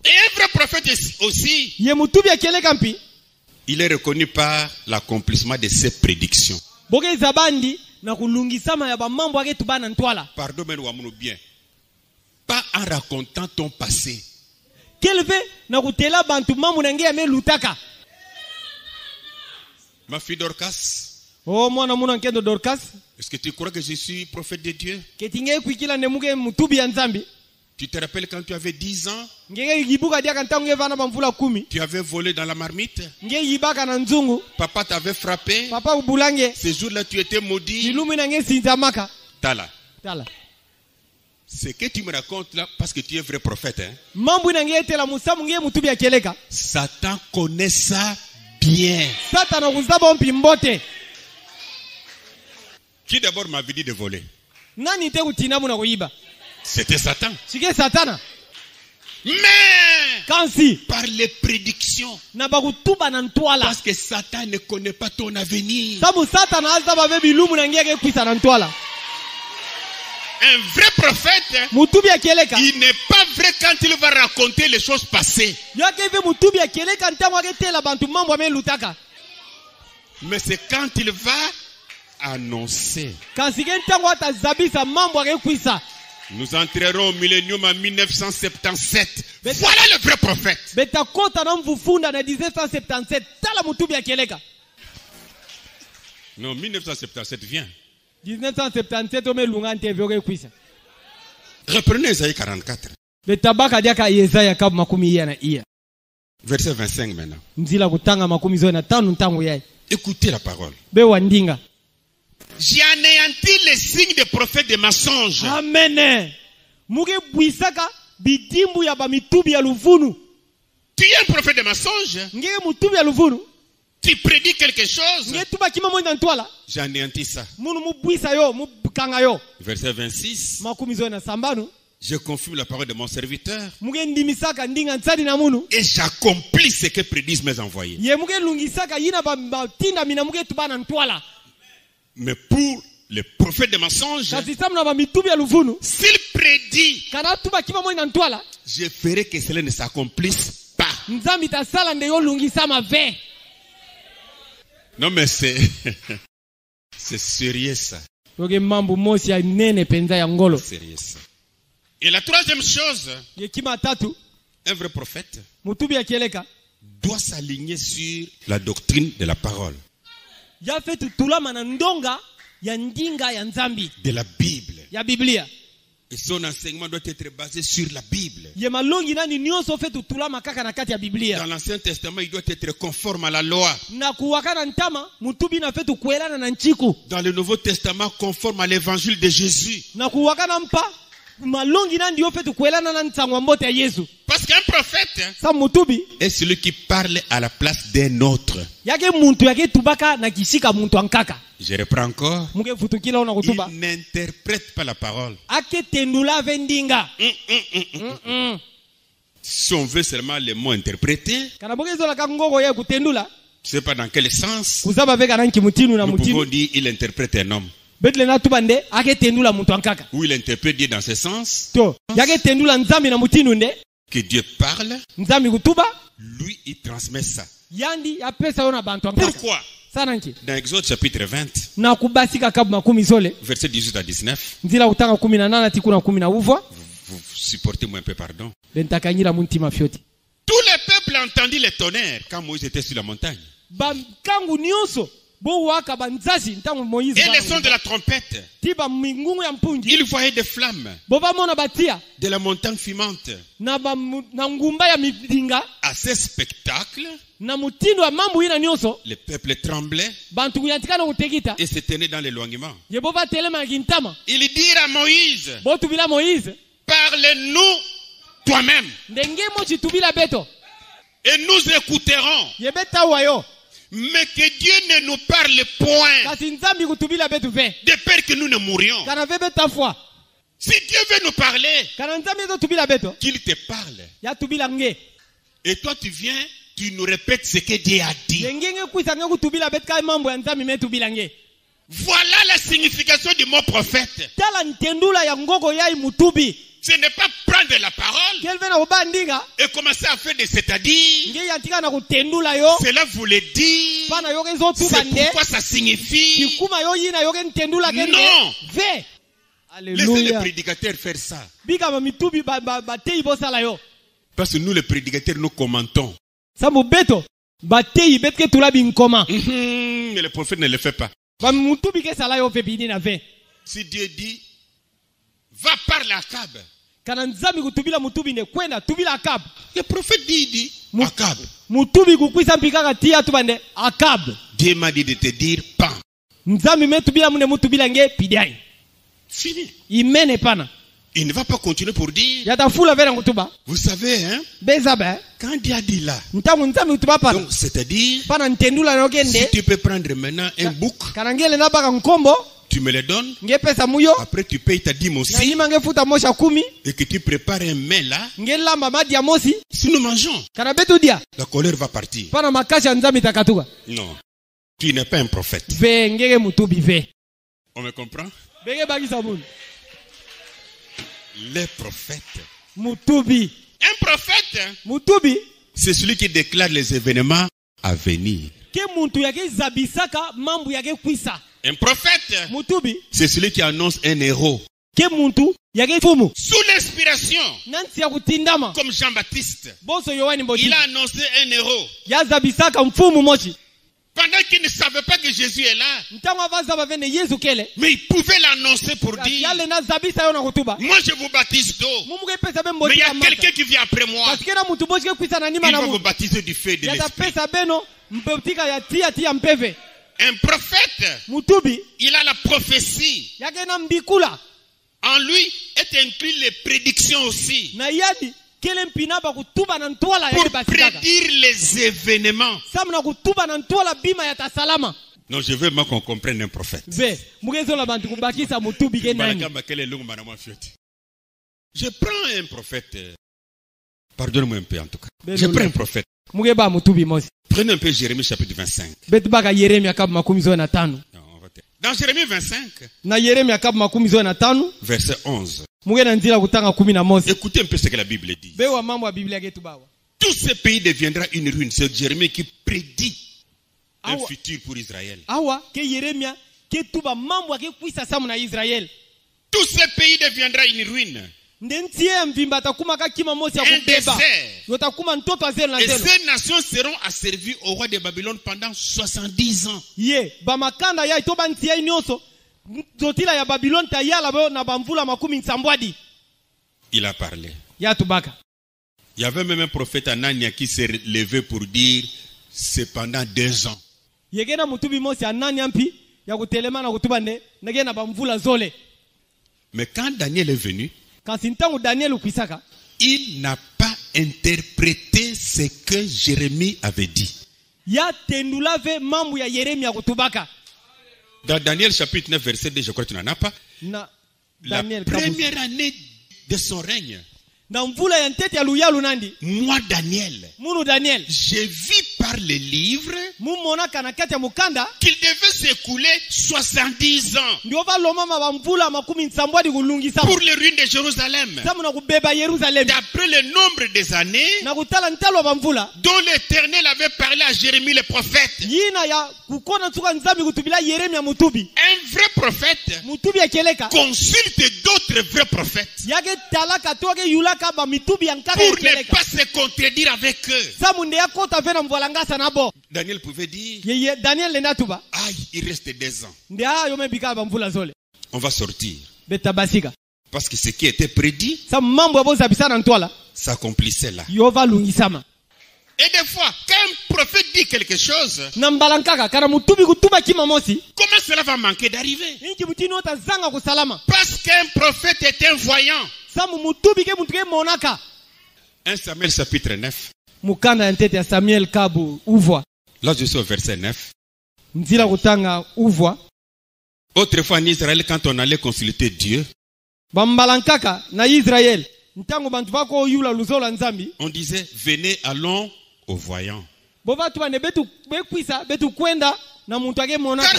Et un vrai prophète aussi, Ye mutubi akele kampi. il est reconnu par l'accomplissement de ses prédictions. Boke zabandi na kulungisama ya bamambo ake tubana ntwala. Pardon, mais nous bien. Pas en racontant ton passé. Kelve na kutela bantu mamu nange ya me lutaka. Ma fille Dorcas, Oh mwana muna nkendo Dorcas. est-ce que tu crois que je suis prophète de Dieu? Ketinge kuikila nemuke mutubi ya nzambi. Tu te rappelles quand tu avais 10 ans, Ngeke yibuka dia kantangu nge vana bamvula 10. tu avais volé dans la marmite, Nge yibaka na nzungu. papa t'avait frappé, Papa ubulange. ce jour-là tu étais maudit. Ilumi nange sinzamaka. Tala. Tala. Ce que tu me racontes là, parce que tu es vrai prophète, hein? Mambu nange etela musamu nge mutubi akeleka. Satan connaît ça bien. Satana kuzaba mpimbote. Qui d'abord m'avait dit de voler? Nani te kutinamu na kuiba? C'était Satan. Sike satana. Mais Kansi. par les prédictions, Na bakutuba na ntwala. parce que Satan ne connaît pas ton avenir. Sabu satana azaba ve bilumu nange ke kwisa na ntwala. Un vrai prophète, Mutubi akeleka. il n'est pas vrai quand il va raconter les choses passées. Yake ve mutubi akeleka ntango ake tela bantu mambo ame lutaka. Mais c'est quand il va annoncer. Kansi ke ntango atazabisa mambo ake kwisa. Nous entrerons au millénium en 1977. Voilà le vrai prophète. Beta kota na mvufunda na 1977. Tala mutubi akeleka. Non, 1977 vient. 1977 ome lunga nteve oke kwisa. Reprenez Isaïe 44, Beta baka diaka Yesaya kabu makumi iya na iya. verset 25 maintenant. Nzila kutanga makumi zoe na tanu ntango yae. Écoutez la parole. Be wandinga. J'ai anéanti les signes des prophètes des mensonges. Amen. Muge buisaka bidimbu ya ba mitubi ya luvunu. Tu es un prophète de mensonges. Ngeke mutubi ya luvunu. Tu prédis quelque chose. Ngeke tuba kima mwenda ntwala. J'ai anéanti ça. Munu mubuisa yo, mukanga yo. Verset 26. Makumi zoe na sambanu. Je confirme la parole de mon serviteur. Muge ndimisaka ndinga ntsadi na munu. Et j'accomplis ce que prédisent mes envoyés. Ye muge lungisaka yina ba tinda mina muge tubana ntwala. Mais pour les prophètes de mensonges, Kasi samu na ba mitubi ya luvunu. s'il prédit, Kana tuba kima mwenda ntwala. je ferai que cela ne s'accomplisse pas. Nzambi tasala nde yo lungisa mave. Non mais c'est c'est sérieux ça. Yoge mambu mosi ya nene penza ya ngolo. Sérieux ça. Et la troisième chose, Yekima tatu. un vrai prophète Mutubi akeleka. doit s'aligner sur la doctrine de la parole, Ya fetu tulama na ndonga ya ndinga ya nzambi. de la Bible. Ya Biblia. Et son enseignement doit être basé sur la Bible. Ye malongi nani nyonso fetu tulama kaka na kati ya Dans Biblia. l'Ancien Testament, il doit être conforme à la loi. Na kuwakana ntama mutubi na fetu kuelana na nchiku. Dans le Nouveau Testament, conforme à l'évangile de Jésus. Na kuwakana mpa malongi nandi yo fetu kuelana na ntangwa mbote ya Yesu. Parce qu'un prophète Sa mutubi est celui qui parle à la place d'un autre. yake muntu yake tubaka na kishika muntu ankaka. Je reprends encore. Muge futukila ona kutuba. Il n'interprète pas la parole. Ake tendula vendinga. Si on veut seulement les mots interprétés, Kana boke zola ka ngoko ye kutendula. Je ne sais pas dans quel sens. Nous pouvons dire il interprète un homme. Ou il interprète Dieu dans ce sens. Que Dieu parle. Lui, il transmet ça. Pourquoi? Dans Exode chapitre 20, verset 18 à 19. Vous supportez-moi un peu, pardon. Tous les peuples ont entendu les tonnerres quand Moïse était sur la montagne. Et les sons de la trompette. Ils voyaient des flammes de la montagne fumante. À ce spectacle, les peuples tremblaient et se tenaient dans l'éloignement. Ils dirent à Moïse, parle-nous toi-même et nous écouterons. Mais que Dieu ne nous parle point, de peur que nous ne mourions. Si Dieu veut nous parler, qu'il te parle. Et toi tu viens, tu nous répètes ce que Dieu a dit. Voilà la signification du mot prophète. Ce n'est pas prendre la parole et commencer à faire des c'est-à-dire. Cela voulait dire. C'est pourquoi ça signifie. Non. Laissez les prédicateurs faire ça. Parce que nous les prédicateurs nous commentons. Mais le prophète ne le fait pas. Si Dieu dit, va parler à Akab. Le prophète dit, Akab. Dieu m'a dit de te dire, pan. Fini. Il ne va pas continuer pour dire. Vous savez, hein? Quand Dieu a dit là, donc c'est-à-dire, si tu peux prendre maintenant un bouc, tu me le donnes, après tu payes ta dîme aussi, et que tu prépares un mets là, si nous mangeons, la colère va partir. Non, tu n'es pas un prophète. On me comprend? Les prophètes. Un prophète, c'est celui qui déclare les événements à venir. Un prophète, c'est celui qui annonce un héros. Sous l'inspiration, comme Jean-Baptiste, il a annoncé un héros. Pendant qu'il ne savait pas que Jésus est là, mais il pouvait l'annoncer pour dire, moi je vous baptise d'eau, mais il y a quelqu'un qui vient après moi, il va vous baptiser du feu et de l'esprit. Un prophète, il a la prophétie. En lui est inclus les prédictions aussi. Pour prédire les événements. Non, je veux qu'on comprenne un prophète. Je prends un prophète. Pardonne-moi un peu en tout cas. Je prends un prophète. Prenez un peu Jérémie chapitre 25. Dans Jérémie 25, verset 11. Écoutez un peu ce que la Bible dit. Tout ce pays deviendra une ruine. C'est Jérémie qui prédit un futur pour Israël. Tout ce pays deviendra une ruine. Un désert. Et ces nations seront asservies au roi de Babylone pendant 70 ans. Il a parlé. Il y avait même un prophète Anania qui s'est levé pour dire c'est pendant 2 ans. Mais quand Daniel est venu, il n'a pas interprété ce que Jérémie avait dit. Dans Daniel chapitre 9 verset 2, je crois que tu n'en as pas. La première année de son règne, moi Daniel, j'ai vu par les livres qu'il devait s'écouler 70 ans pour les ruines de Jérusalem. D'après le nombre des années dont l'Éternel avait parlé à Jérémie le prophète. Un vrai prophète consulte d'autres vrais prophètes pour ne pas se contredire avec eux. Daniel pouvait dire, aïe, il reste 2 ans. On va sortir. Parce que ce qui était prédit s'accomplissait là. Et des fois, quand un prophète dit quelque chose, comment cela va manquer d'arriver? Parce qu'un prophète est un voyant. 1 Samuel chapitre 9. Là, je suis au verset 9. Autrefois en Israël, quand on allait consulter Dieu, on disait, venez, allons au voyant. Car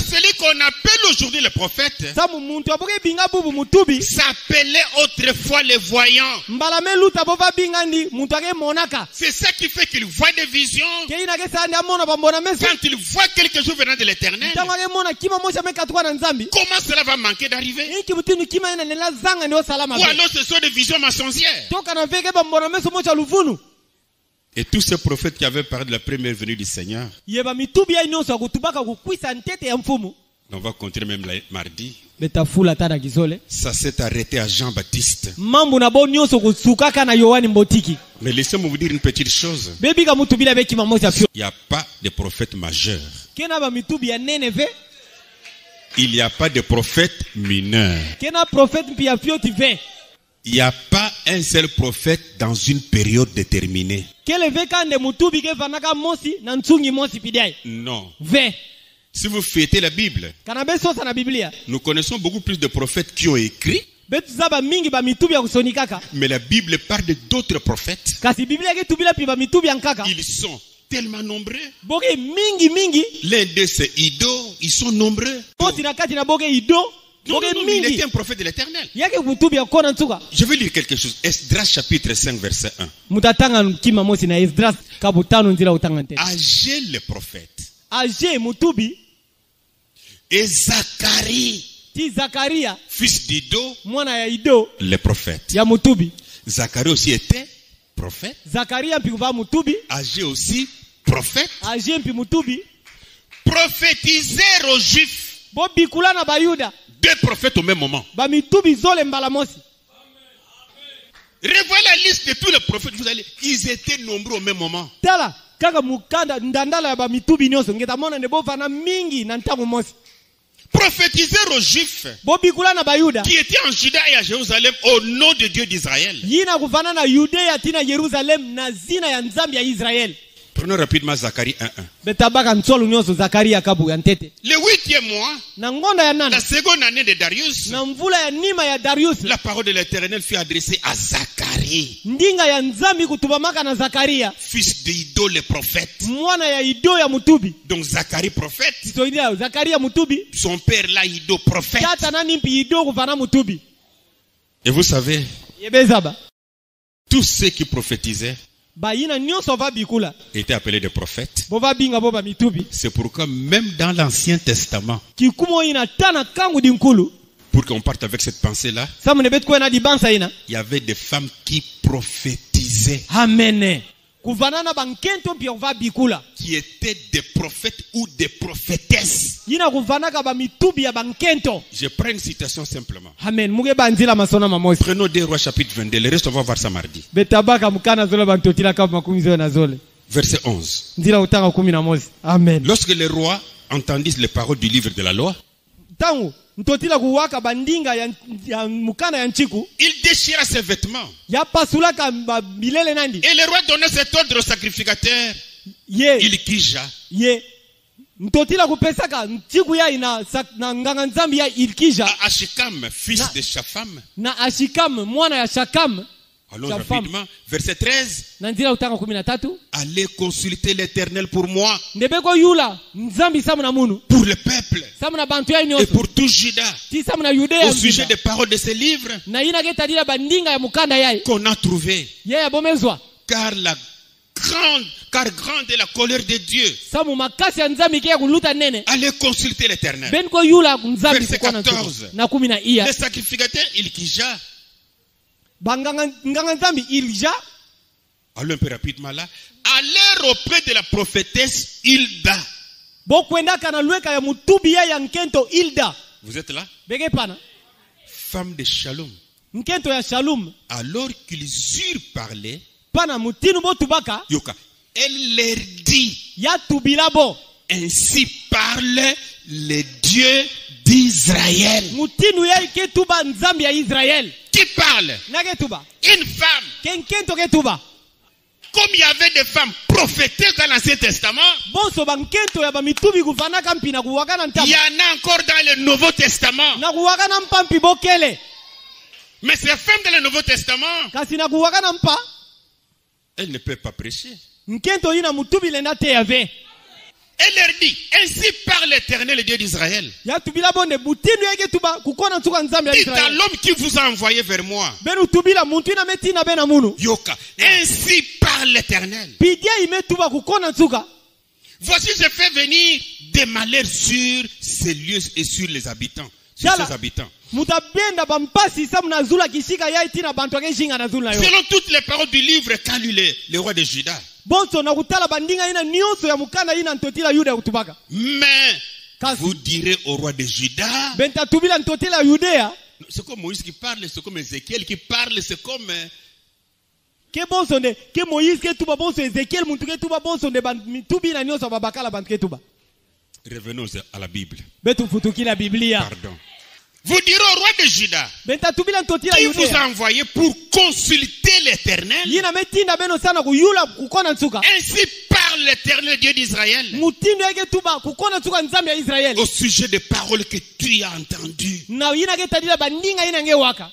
celui qu'on appelle aujourd'hui le prophète s'appelait autrefois le voyant. C'est ça qui fait qu'il voit des visions. Quand il voit quelque chose venant de l'Éternel, comment cela va manquer d'arriver? Ou alors ce sont des visions mensongères. Et tous ces prophètes qui avaient parlé de la première venue du Seigneur, on va continuer même mardi. Ça s'est arrêté à Jean-Baptiste. Mais laissez-moi vous dire une petite chose. Il n'y a pas de prophète majeur. Il n'y a pas de prophète mineur. Il n'y a pas un seul prophète dans une période déterminée. Non. Si vous fêtez la Bible, nous connaissons beaucoup plus de prophètes qui ont écrit. Mais la Bible parle d'autres prophètes. Ils sont tellement nombreux. L'un d'eux c'est Ido. Ils sont nombreux. Non, il était un prophète de l'Éternel. Je vais lire quelque chose. Esdras chapitre 5 verset 1. Agé le prophète et Zacharie fils d'Ido le prophète. Zacharie aussi était prophète. Agé aussi prophète. Prophétisèrent aux Juifs. 2 prophètes au même moment. Revoyez la liste de tous les prophètes. Vous allez, ils étaient nombreux au même moment. Prophétisèrent aux Juifs qui étaient en Juda et à Jérusalem au nom de Dieu d'Israël. Prenons rapidement Zacharie 1.1. Le 8e mois, la seconde année de Darius, la parole de l'Éternel fut adressée à Zacharie, fils d'Ido le prophète. Donc Zacharie prophète, son père là Ido prophète. Et vous savez, tous ceux qui prophétisaient étaient appelés des prophètes. C'est pourquoi même dans l'Ancien Testament, pour qu'on parte avec cette pensée-là, il y avait des femmes qui prophétisaient. Amen. Qui étaient des prophètes ou des prophétesses. Je prends une citation simplement. Prenons 2 Rois chapitre 22. Le reste on va voir ça mardi. Verset 11. Amen. Lorsque les rois entendissent les paroles du livre de la loi, il déchira ses vêtements. Et le roi donna cet ordre au sacrificateur. Ilkija. Ashikam, fils de Shaphan. Allons rapidement. Verset 13. Allez consulter l'Éternel pour moi. Pour le peuple. Et pour tout Juda. Au sujet des paroles de ces livres qu'on a trouvées. Car grande est la colère de Dieu. Allez consulter l'Éternel. Verset 14. Le sacrificateur Ilkija. Allons un peu rapidement là. Allez auprès de la prophétesse Hilda. Vous êtes là? Femme de Shalom. Alors qu'ils eurent parlé, elle leur dit, ainsi parle le Dieu d'Israël. Qui parle? Une femme. Comme il y avait des femmes prophétesses dans l'Ancien Testament, il y en a encore dans le Nouveau Testament. Mais ces femmes dans le Nouveau Testament, elles ne peuvent pas prêcher. Elle leur dit, ainsi parle l'Éternel, le Dieu d'Israël. Dites à l'homme qui vous a envoyé vers moi. Yoka, ainsi parle l'Éternel. Voici, je fais venir des malheurs sur ces lieux et sur les habitants. Sur ses habitants. Selon toutes les paroles du livre qu'a lu le roi de Juda. Mais vous direz au roi de Juda. C'est comme Moïse qui parle, c'est comme Ézéchiel qui parle, c'est comme revenons à la Bible. Pardon. Vous direz au roi de Juda qui vous a envoyé pour consulter l'Éternel. Ainsi parle l'Éternel Dieu d'Israël au sujet des paroles que tu as entendues.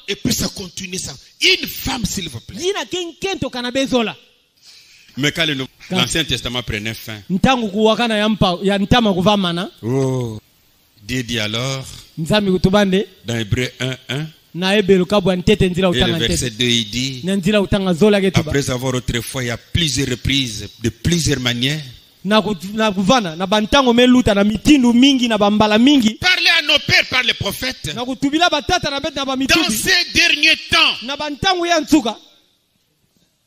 Et puis ça continue ça. Une femme, s'il vous plaît. Mais quand l'Ancien Testament prenait fin, Dieu dit alors dans Hébreux 1:1, et le verset 2 il dit, après avoir autrefois, il y a plusieurs reprises, de plusieurs manières, parlez à nos pères par les prophètes dans ces derniers temps.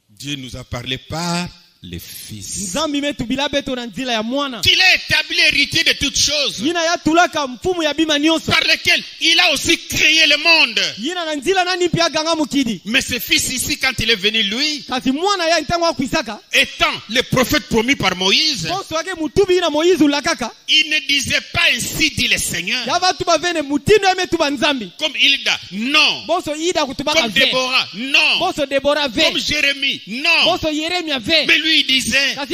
Dieu nous a parlé par les fils. Qu'il a établi héritier de toutes choses. Par lesquels il a aussi créé le monde. Mais ce fils ici, quand il est venu lui, étant le prophète promis par Moïse, il ne disait pas ainsi dit le Seigneur. Comme Hilda, non. Comme Déborah, non. Comme Jérémie, non. Mais lui il disait, en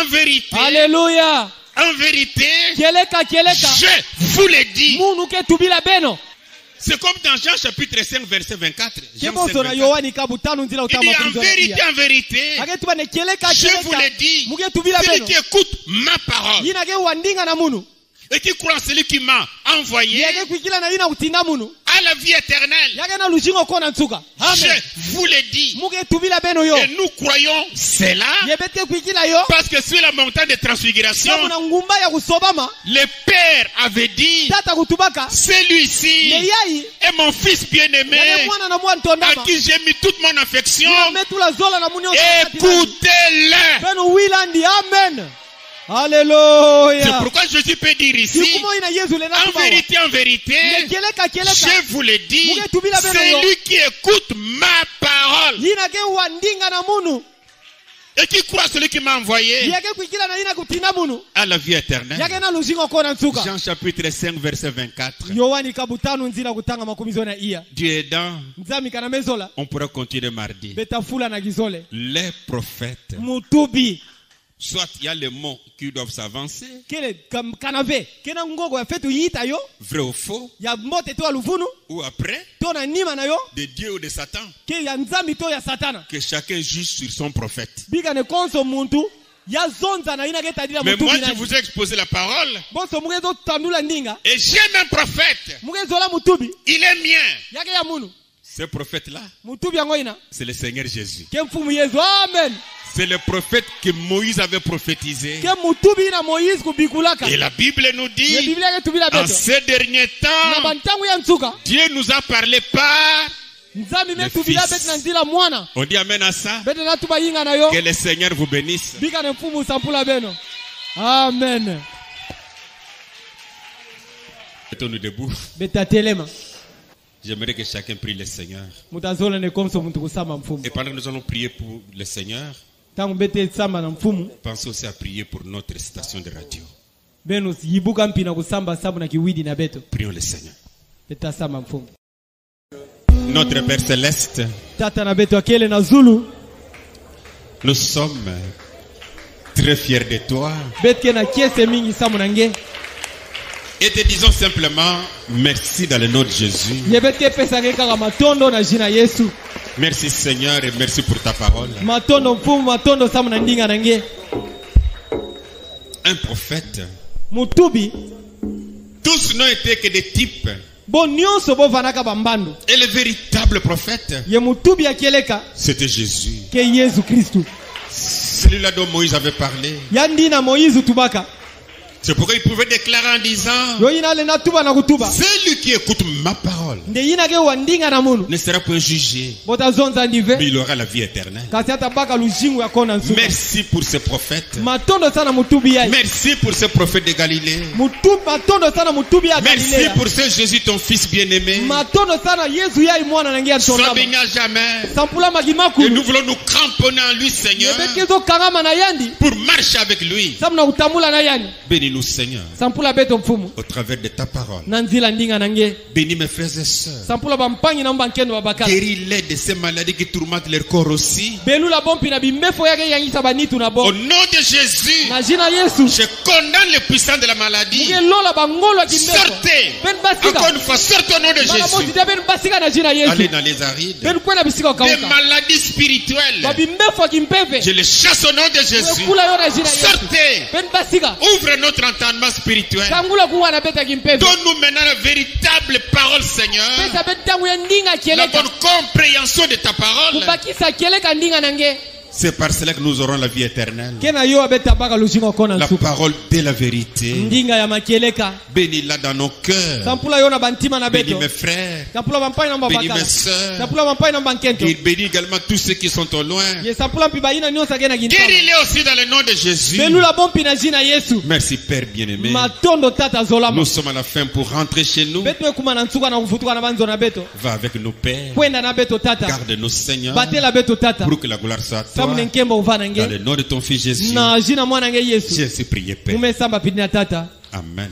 vérité, Alléluia. En vérité, je vous l'ai dit. C'est comme dans Jean chapitre 5 verset 24. Jean 5, 24. Il dit en vérité, je vous l'ai dit. Celui qui écoute ma parole et qui croit en celui qui m'a envoyé a la vie éternelle. Je vous l'ai dit. Et nous croyons cela parce que sur la montagne de transfiguration, le Père avait dit, celui-ci est mon fils bien-aimé à qui j'ai mis toute mon affection. Écoutez-le. Amen. Alléluia. C'est pourquoi Jésus peut dire ici, en vérité, je vous l'ai dit, celui qui écoute ma parole et qui croit celui qui m'a envoyé à la vie éternelle. Jean chapitre 5 verset 24. Dieu aidant, on pourra continuer mardi. Les prophètes Soit il y a les mots qui doivent s'avancer. Vrai ou faux. Ou après. De Dieu ou de Satan. Que chacun juge sur son prophète. Mais moi je vous ai exposé la parole. Et j'aime un prophète. Il est mien. Ce prophète-là, c'est le Seigneur Jésus. Amen. C'est le prophète que Moïse avait prophétisé. Et la Bible nous dit, en ces derniers temps, Dieu nous a parlé par le Fils. On dit amen à ça. Que le Seigneur vous bénisse. Amen. Mettons-nous debout. J'aimerais que chacun prie le Seigneur. Et pendant que nous allons prier pour le Seigneur, pensez aussi à prier pour notre station de radio. Prions le Seigneur. Notre Père Céleste, nous sommes très fiers de toi. Et te disons simplement merci dans le nom de Jésus. Merci Seigneur et merci pour ta parole. Un prophète. Tous n'ont été que des types. Et le véritable prophète, c'était Jésus. Celui-là dont Moïse avait parlé. C'est pourquoi il pouvait déclarer en disant, celui qui écoute ma parole ne sera pas jugé, mais il aura la vie éternelle. Merci pour ce prophète. Merci pour ce prophète de Galilée. Merci pour ce Jésus ton fils bien-aimé. Sois béni à jamais. Et nous voulons nous cramponner en lui, Seigneur, pour marcher avec lui. Bénis-nous, Seigneur, au travers de ta parole. Bénis mes frères et sœurs. Guéris-les de ces maladies qui tourmentent leur corps aussi. Au nom de Jésus, je condamne les puissants de la maladie. Sortez. Encore une fois, sortez au nom de Jésus. Allez dans les arides. Des maladies spirituelles, je les chasse au nom de Jésus. Sortez. Ouvre notre entendement spirituel. Donne-nous maintenant la véritable parole, Seigneur. La bonne compréhension de ta parole. C'est par cela que nous aurons la vie éternelle. La parole de la vérité. Bénis-la dans nos cœurs. Bénis mes frères. Bénis mes sœurs. Bénis également tous ceux qui sont au loin. Guéris-les aussi dans le nom de Jésus. Merci Père bien-aimé. Nous sommes à la fin pour rentrer chez nous. Va avec nos pères. Garde-nous, Seigneur, pour que la gloire soit à toi. Dans le nom de ton fils Jésus, j'ai ainsi prié, Père. Amen.